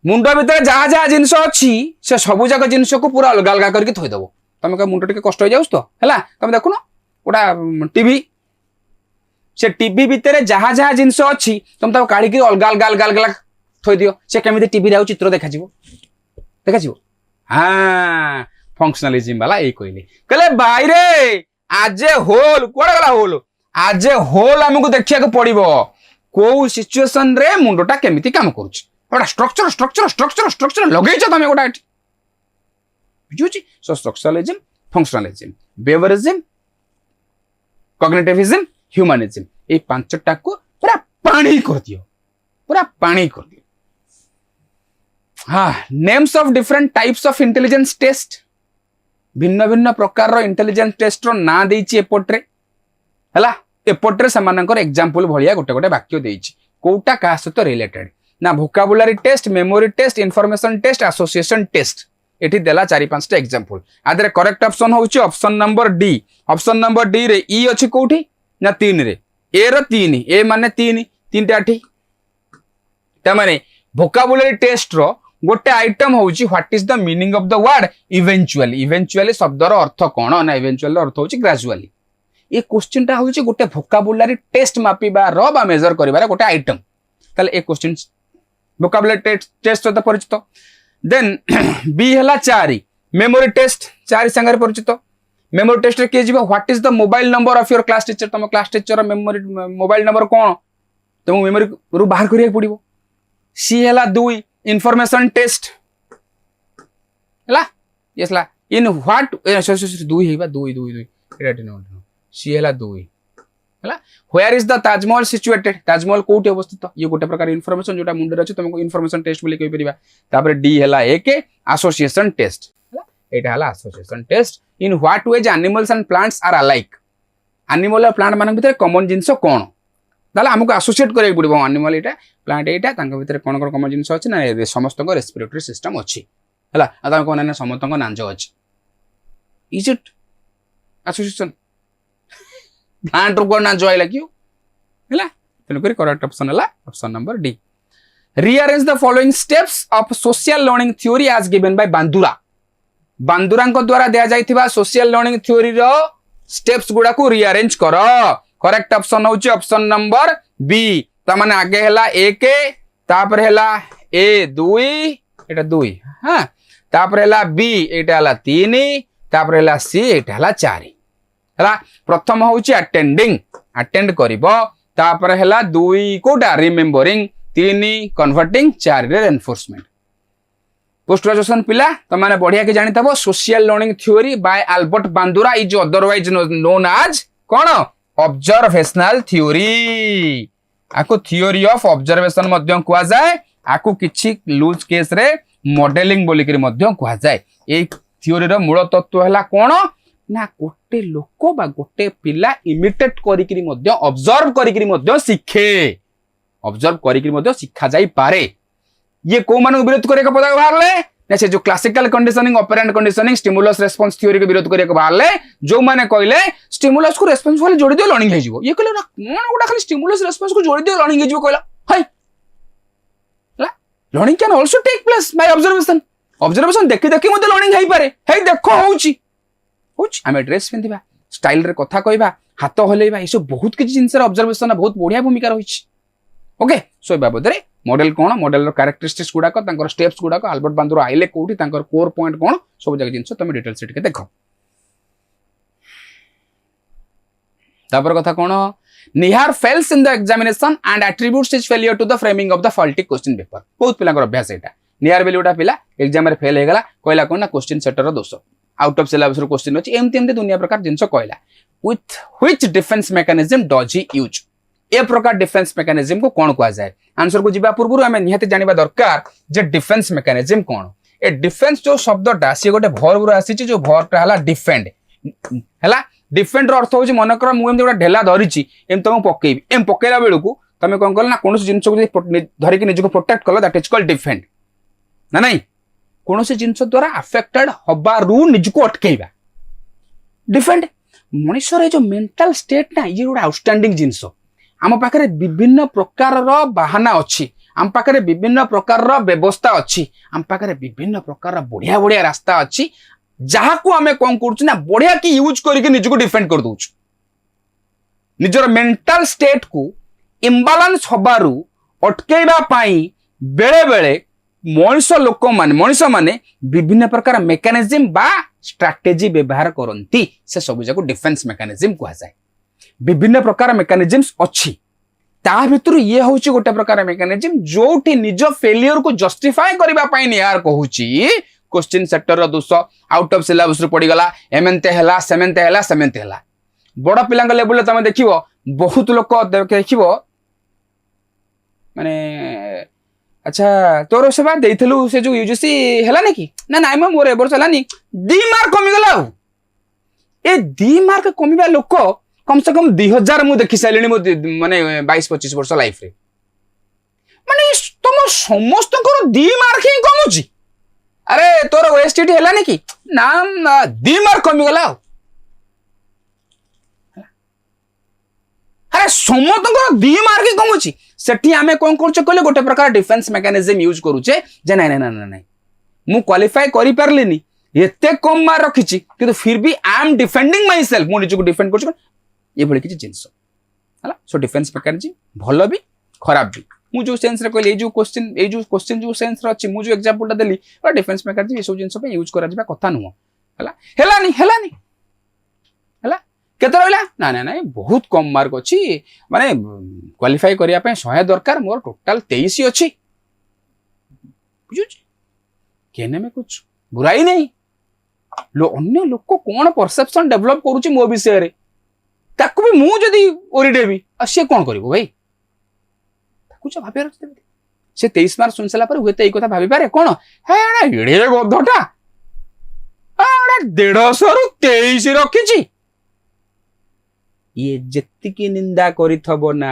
मुंड भीतर जहां जहां जिंस अछि से सब जगह जिंस को पूरा अलग अलग करके थई देबो तमे का मुंड टिके कष्ट हो जाउस तो हला तमे देखुनो ओडा टीवी से टीवी भीतर जहां जहां जिंस अछि तुम ता काढी के अलग अलग अलग थई दियो से केमिति टीवी रे चित्र देखा जीवो हां फंक्शनलिज्म वाला ए कहले भाई रे आज होल कोडा गला होल आज होल हमको देखिया को पड़िबो को सिचुएशन रे मुंडटा केमिति काम करूछ बड़ा स्ट्रक्चर लगेछ तमे गोटा एठी बुझुची so structuralism functionalism behaviourism cognitivism humanism ए पांचटा को पूरा पानी कर दियो हाँ names of different types of intelligence test भिन्न भिन्न प्रकार इंटेलिजेंस टेस्ट रो ना देइछि एपट्रे हला एपट्रे समानकर एग्जांपल भलिया गोटे गोटे वाक्य देइछि कोटा का सहित रिलेटेड ना vocabulary test memory test information test association test एठी देला 4-5 टा एग्जांपल आदरे करेक्ट ऑप्शन होउछि option number D option number D रे ई अछि कोठी ना 3 रे ए रो 3 ए माने 3 टा ठी त माने वोकाबुलारी टेस्ट रो गोटे आइटम होउछि what is the meaning of the word eventually eventually शब्दर अर्थ कोन ना इवेंचुअली अर्थ होउछि ग्रेजुअली ये क्वेश्चन टा होउछि गोटे वोकाबुलारी टेस्ट मापिबा रो बा मेजर करिबार गोटे आइटम ताले ए क्वेश्चन वोकाबुलारी टेस्ट तो परिचित देन बी हला 4 मेमोरी टेस्ट 4 संगे परिचित मेमोरी टेस्ट रे के जीव what is the mobile number of your class teacher तम class teacher memory mobile number कोन तुम मेमोरी रु बाहर करिया पड़िबो सी हला 2 इनफॉरमेशन टेस्ट हला यसला इन व्हाट 2 हेबा 2 एटा नो सी हला 2 हला where is the Taj Mahal situated Taj Mahal कोठी अवस्थित ये गोटे प्रकार इनफॉरमेशन जोटा मुंडे अछि तुमको इनफॉरमेशन टेस्ट बोली कहि परिबा तापर डी हला एक एसोसिएशन टेस्ट हला एटा हला association test in what ways animals and plants are alike animal और प्लांट मान भीतर कॉमन जिंस कोन ताले हमको एसोसिएट करे पड़िबो एनिमल एटा प्लांट एटा तांक भीतर कोन कोन कॉमन जिंस अछि ना समस्त को रेस्पिरेटरी सिस्टम अछि हला तांक कोन ना समस्त को नांज अछि इज इट एसोसिएशन प्लांट को नांज आइला क्यों हला तेन करी करेक्ट ऑप्शन हला option number D rearrange the following steps of social learning theory as given by Bandura Bandura को द्वारा दिया जाइथिबा सोशल लर्निंग थ्योरी रो स्टेप्स गुडा को रीअरेंज करो करेक्ट ऑप्शन होची ऑप्शन नंबर बी त माने आगे हला 1 तापर हला ए 2 एटा 2 हां तापर हला बी एटा हला 3 तापर हला सी एटा हला 4 हला प्रथम होची अटेंडिंग अटेंड करिवो तापर हला 2 कोडा रिमेंबरिंग 3 कन्वर्टिंग 4 रे एनफोर्समेंट पोस्ट ग्रेजुएशन पिला त माने बढ़िया के जानि तबो social learning theory by Albert Bandura is otherwise known as कोन ऑब्जर्वेशनल थ्योरी आको थ्योरी ऑफ ऑब्जर्वेशन मध्य कुआ जाए आको किछि लूज केस रे मॉडलिंग बोली करी मध्य कुआ जाए ए थ्योरी रो मूल तत्व हला कोन ना गोटे लोक बा गोटे पिला इमिटेट करी करी मध्य ऑब्जर्व करी करी मध्य सिखे ऑब्जर्व करी करी मध्य सिखा जाई पारे ये को मानु विरोध करे के पदा बाहरले ना से जो classical conditioning operant conditioning stimulus response theory के विरोध करे के बाहरले जो माने कहले स्टिमुलस को रेस्पॉन्स वाले जोड़ी दियो लर्निंग हे जिवो ये कहले ना कोन गोटा खाली स्टिमुलस रेस्पॉन्स को जोड़ी दियो लर्निंग हे जिवो कहला हाय ला learning can also take place by observation observation देखि देखि मते लर्निंग हेई पारे हे देखो होउची आमे ड्रेस पिंदिबा स्टाइल रे कथा कहबा हाथ हलेबा ई सब बहुत किछि जिंस रे ऑब्जर्वेशन बहुत बढ़िया भूमिका रहिछि ओके सो ए बाबद रे मॉडल कोन मॉडल रो कैरेक्टरिस्टिक्स गुडा को तांकर स्टेप्स गुडा को अल्बर्ट बांदुरा आइले कोठी तांकर कोर पॉइंट कोन सब जगह जिंस तुम डिटेल सेट के देखो तापर कथा कोन Nihar fails in the examination and attributes his failure to the framing of the faulty question paper बहुत पिलांकर अभ्यास एटा निहार बेलुटा पिला एग्जाम रे फेल हे गला कहला कोन ना क्वेश्चन सेटर रो दोष आउट ऑफ सिलेबस रो क्वेश्चन अछि एमते एमते दुनिया प्रकार जिंस कहला with which defence mechanism does he use ए प्रकार डिफेंस मैकेनिज्म को कौन कहा जाए आंसर को जीवा पूर्व आम निहाती जानिबा दरकार जे डिफेंस मैकेनिज्म कौन ए डिफेंस जो शब्दटा सी गोटे वर्ब रो आसी जो वर्बटा हला डिफेंड हला डिफेंड रो अर्थ होची मन कर मु एम गोटे ढेला धरिची एम तुम पकेबी एम पकेला बेलू को तमे कोन कल ना कोनोसी जिंस को धरिक निजको प्रोटेक्ट कलो दैट इज कॉल्ड डिफेंड ना नहीं कोनोसी जिंस द्वारा अफेक्टेड हबारू निजको अटकेबा डिफेंड मनुष्य जो मेंटल स्टेट ना ये गोटे आउटस्टैंडिंग जिंस आम पाखे विभिन्न प्रकार बाहाना अच्छी आम पाखे विभिन्न प्रकार व्यवस्था अच्छी आम पाखे विभिन्न प्रकार बढ़िया बढ़िया रास्ता अच्छी जहाँ को आम कौन कर बढ़िया की यूज करके निजको डिफेंड कर दउछु निजर मेंटल स्टेट को इम्बालांस हबारू अटकेबा पाई बेले बेले मनुष्य माने विभिन्न प्रकार मेकानिज्म बा स्ट्रैटेजी व्यवहार करती से सब जाको डिफेंस मेकानिज्म कहा जाए विभिन्न प्रकार मेकानिज्म्स अच्छी ता भितर ये होची गोटे प्रकार मेकानिज्म जोठी निज फेलियर को जस्टिफाई करबा पई निहार कहूची क्वेश्चन सेक्टर रो दोष आउट ऑफ सिलेबस रो पड़ी गला एमएनते हला सेमेंते हला बड़ पिलांग लेवल तमे देखिवो बहुत लोक देखिवो माने अच्छा तोर से बात देइथलु से जो यूजीसी हेलानी कि ना नाइ म मोर एबर्ष हेलानी 2 मार्क कमी गला ए 2 मार्क कमीबा लोक कम से कम 2000 मु देखि साइलेनी मो माने 22-25 वर्ष लाइफ रे माने तुम समस्त 2 मार्क ही कमुची अरे तोर ओएसटीटी हेलानी कि ना 2 मार्क कमी गला अरे समस्त 2 मार्क ही कमुची सेठी आमे कोन करछ कहले गोटे प्रकार डिफेंस मैकेनिज्म यूज करूचे जे नै नै नै नै मु क्वालिफाई करि परलिनी एते कम मार्क रखिची किंतु फिर भी I am defending my self मु निजको डिफेंड करछ ये भली किछि जिंस हला सो डिफेंस मैकेनिज्म भलो भी खराब भी मु जो सेंस रे कहले जो क्वेश्चन जो सेंस रे अछि मु जो एग्जांपल देली और डिफेंस मैकेनिज्म ये सब जिंस पे यूज करा जिबा कथा नुह हला हेलानी केते रहला ना ना ना बहुत कम मार्क अछि माने क्वालिफाई करिया पे 100 दरकार मोर टोटल 23 अछि बुझुछ केने में कुछ बुराई नहीं अन्य लोक को कोन परसेप्शन डेवलप करूची मो विषय रे ताकू भी मु जदी ओरी देबी से कोन करबो भाई ताकू छ भाबे रखते से 23 मार्क सुनसला पर हुए त ए कथा भाबी पारे कोन हे एडा इडे गधटा एडा 150 रु 23 रखिची ये जेति की निंदा करिथबो ना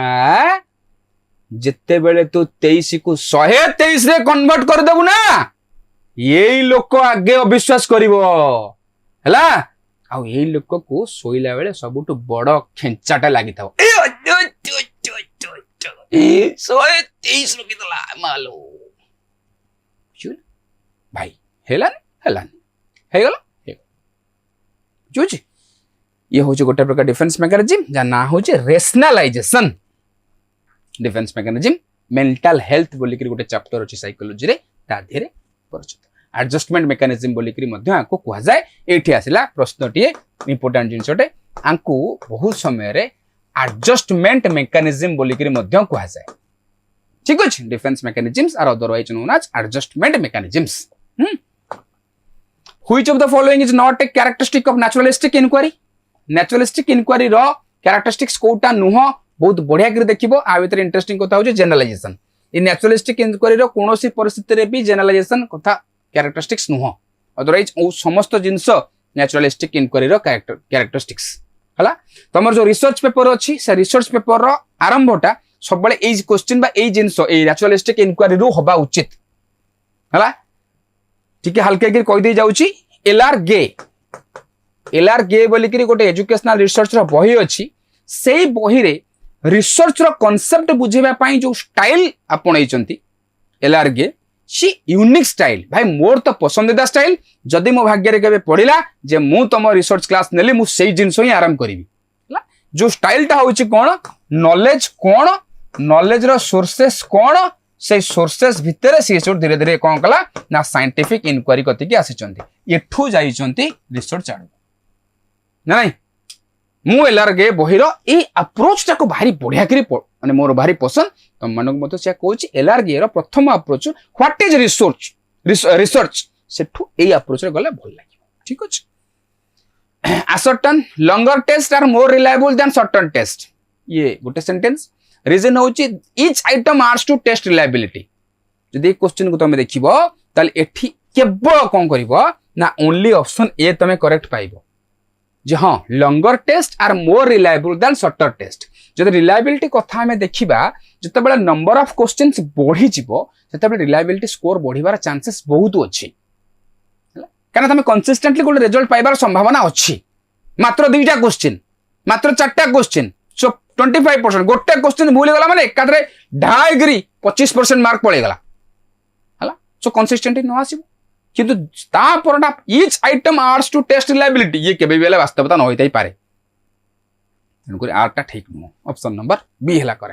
जेते बेले तू 23 को 123 रे कन्वर्ट कर देबु ना यही लोक आगे अविश्वास करिवो हला आ यही लोक को सोइला बेले सबुटु बड़ खेंचाटा लागि थाओ ए 123 रखि दला मालो चुल भाई हेलान हे गेला जुजी ये हूँ गोटे प्रकार डिफेंस मैकेनिज्म जा ना हूँ rationalisation defence mechanism mental health बोलिक गोटे चैप्टर अच्छी साइकोलॉजी रे ताधीरे परिचित एडजस्टमेंट मैकेनिज्म बोलिक आपको कह जाए ये आसला प्रश्नटीए इंपोर्टेंट जिनसटे आपको बहुत समय रे एडजस्टमेंट मैकेनिज्म बोलिक कह जाए ठीक अच्छे defence mechanisms are otherwise known as adjustment mechanisms which of the following is not a characteristic of naturalistic inquiry naturalistic inquiry रो कैरेक्टरिस्टिक्स कोटा नुह बहुत बढ़िया कर देखिबो आ भीतर इंटरेस्टिंग कथा हो जनरलाइजेशन इ नेचुरलिस्टिक इंक्वायरी रो कोनोसी परिस्थिति रे भी जनरलाइजेशन कथा कैरेक्टरिस्टिक्स नुह अदरवाइज ओ समस्त जिंस नेचुरलिस्टिक इंक्वायरी रो कैरेक्टरिस्टिक्स हला तमर जो रिसर्च पेपर अछि से रिसर्च पेपर रो आरंभटा सब बळे एज क्वेश्चन बा एज जिंस ए नेचुरलिस्टिक इंक्वायरी रो होबा उचित हला ठीक हल्के के कहि दे जाउची एलआर गे बोलिकी गोटे एजुकेशनल रिसर्च रो बही अछि से बही रे रिसर्च रो कांसेप्ट बुझेबा पई जो स्टाइल आपणैचंती एलआर गे सी यूनिक स्टाइल भाई मोर तो पसंदीदा स्टाइल जदि मो भाग्य रे केबे पढिला जे मु तम रिसर्च क्लास नेली मु सेही जिंस ही आराम करिवि जो स्टाइल ता होछि कोन नॉलेज रो सोर्सेस कोन से सोर्सेस भितर से धीरे धीरे कौन कला ना साइंटिफिक इंक्वायरी कति की आसीचंती एठू जाइचंती रिसर्च आडू नहीं मु एलआर गे बहिर ए अप्रोच टाको भारी बढ़िया करी माने मोर भारी पसंद तुम मानक मत से कहूची एलआर गे रो प्रथम अप्रोच व्हाट इज रिसर्च सेठू ए अप्रोच रे गले भल लागियो ठीक अछि assertion longer test are more reliable than shorten test ये गोटे सेंटेंस रीजन होची each item hours to test reliability जदि क्वेश्चन को तुम देखिबो ताल एठी केवल कोन करिवो ना ओनली ऑप्शन ए तमे करेक्ट पाइबो जे हाँ longer test are more reliable than shorter test जब रिलायबिलिटी कथा हमें देखिबा जते बेला नंबर ऑफ क्वेश्चंस बढ़ी जिवो तते बेला रिलायबिलिटी स्कोर बढ़िबार चांसेस बहुत अछि कारण तमे कंसिस्टेंटली गोटे रिजल्ट पाइबार संभावना अछि मात्र 2टा क्वेश्चन मात्र 4टा क्वेश्चन सो 25% गोटे क्वेश्चन भूल गला माने एकादरे 2.5 मार्क पळे गला हला सो कंसिस्टेंटली न आसीबो किंतु ता परडा each item hours to test reliability ये केबे बेले वास्तवता न होइतै पारे तनकरी आरटा ठीक नो ऑप्शन नंबर बी हला करेक्ट।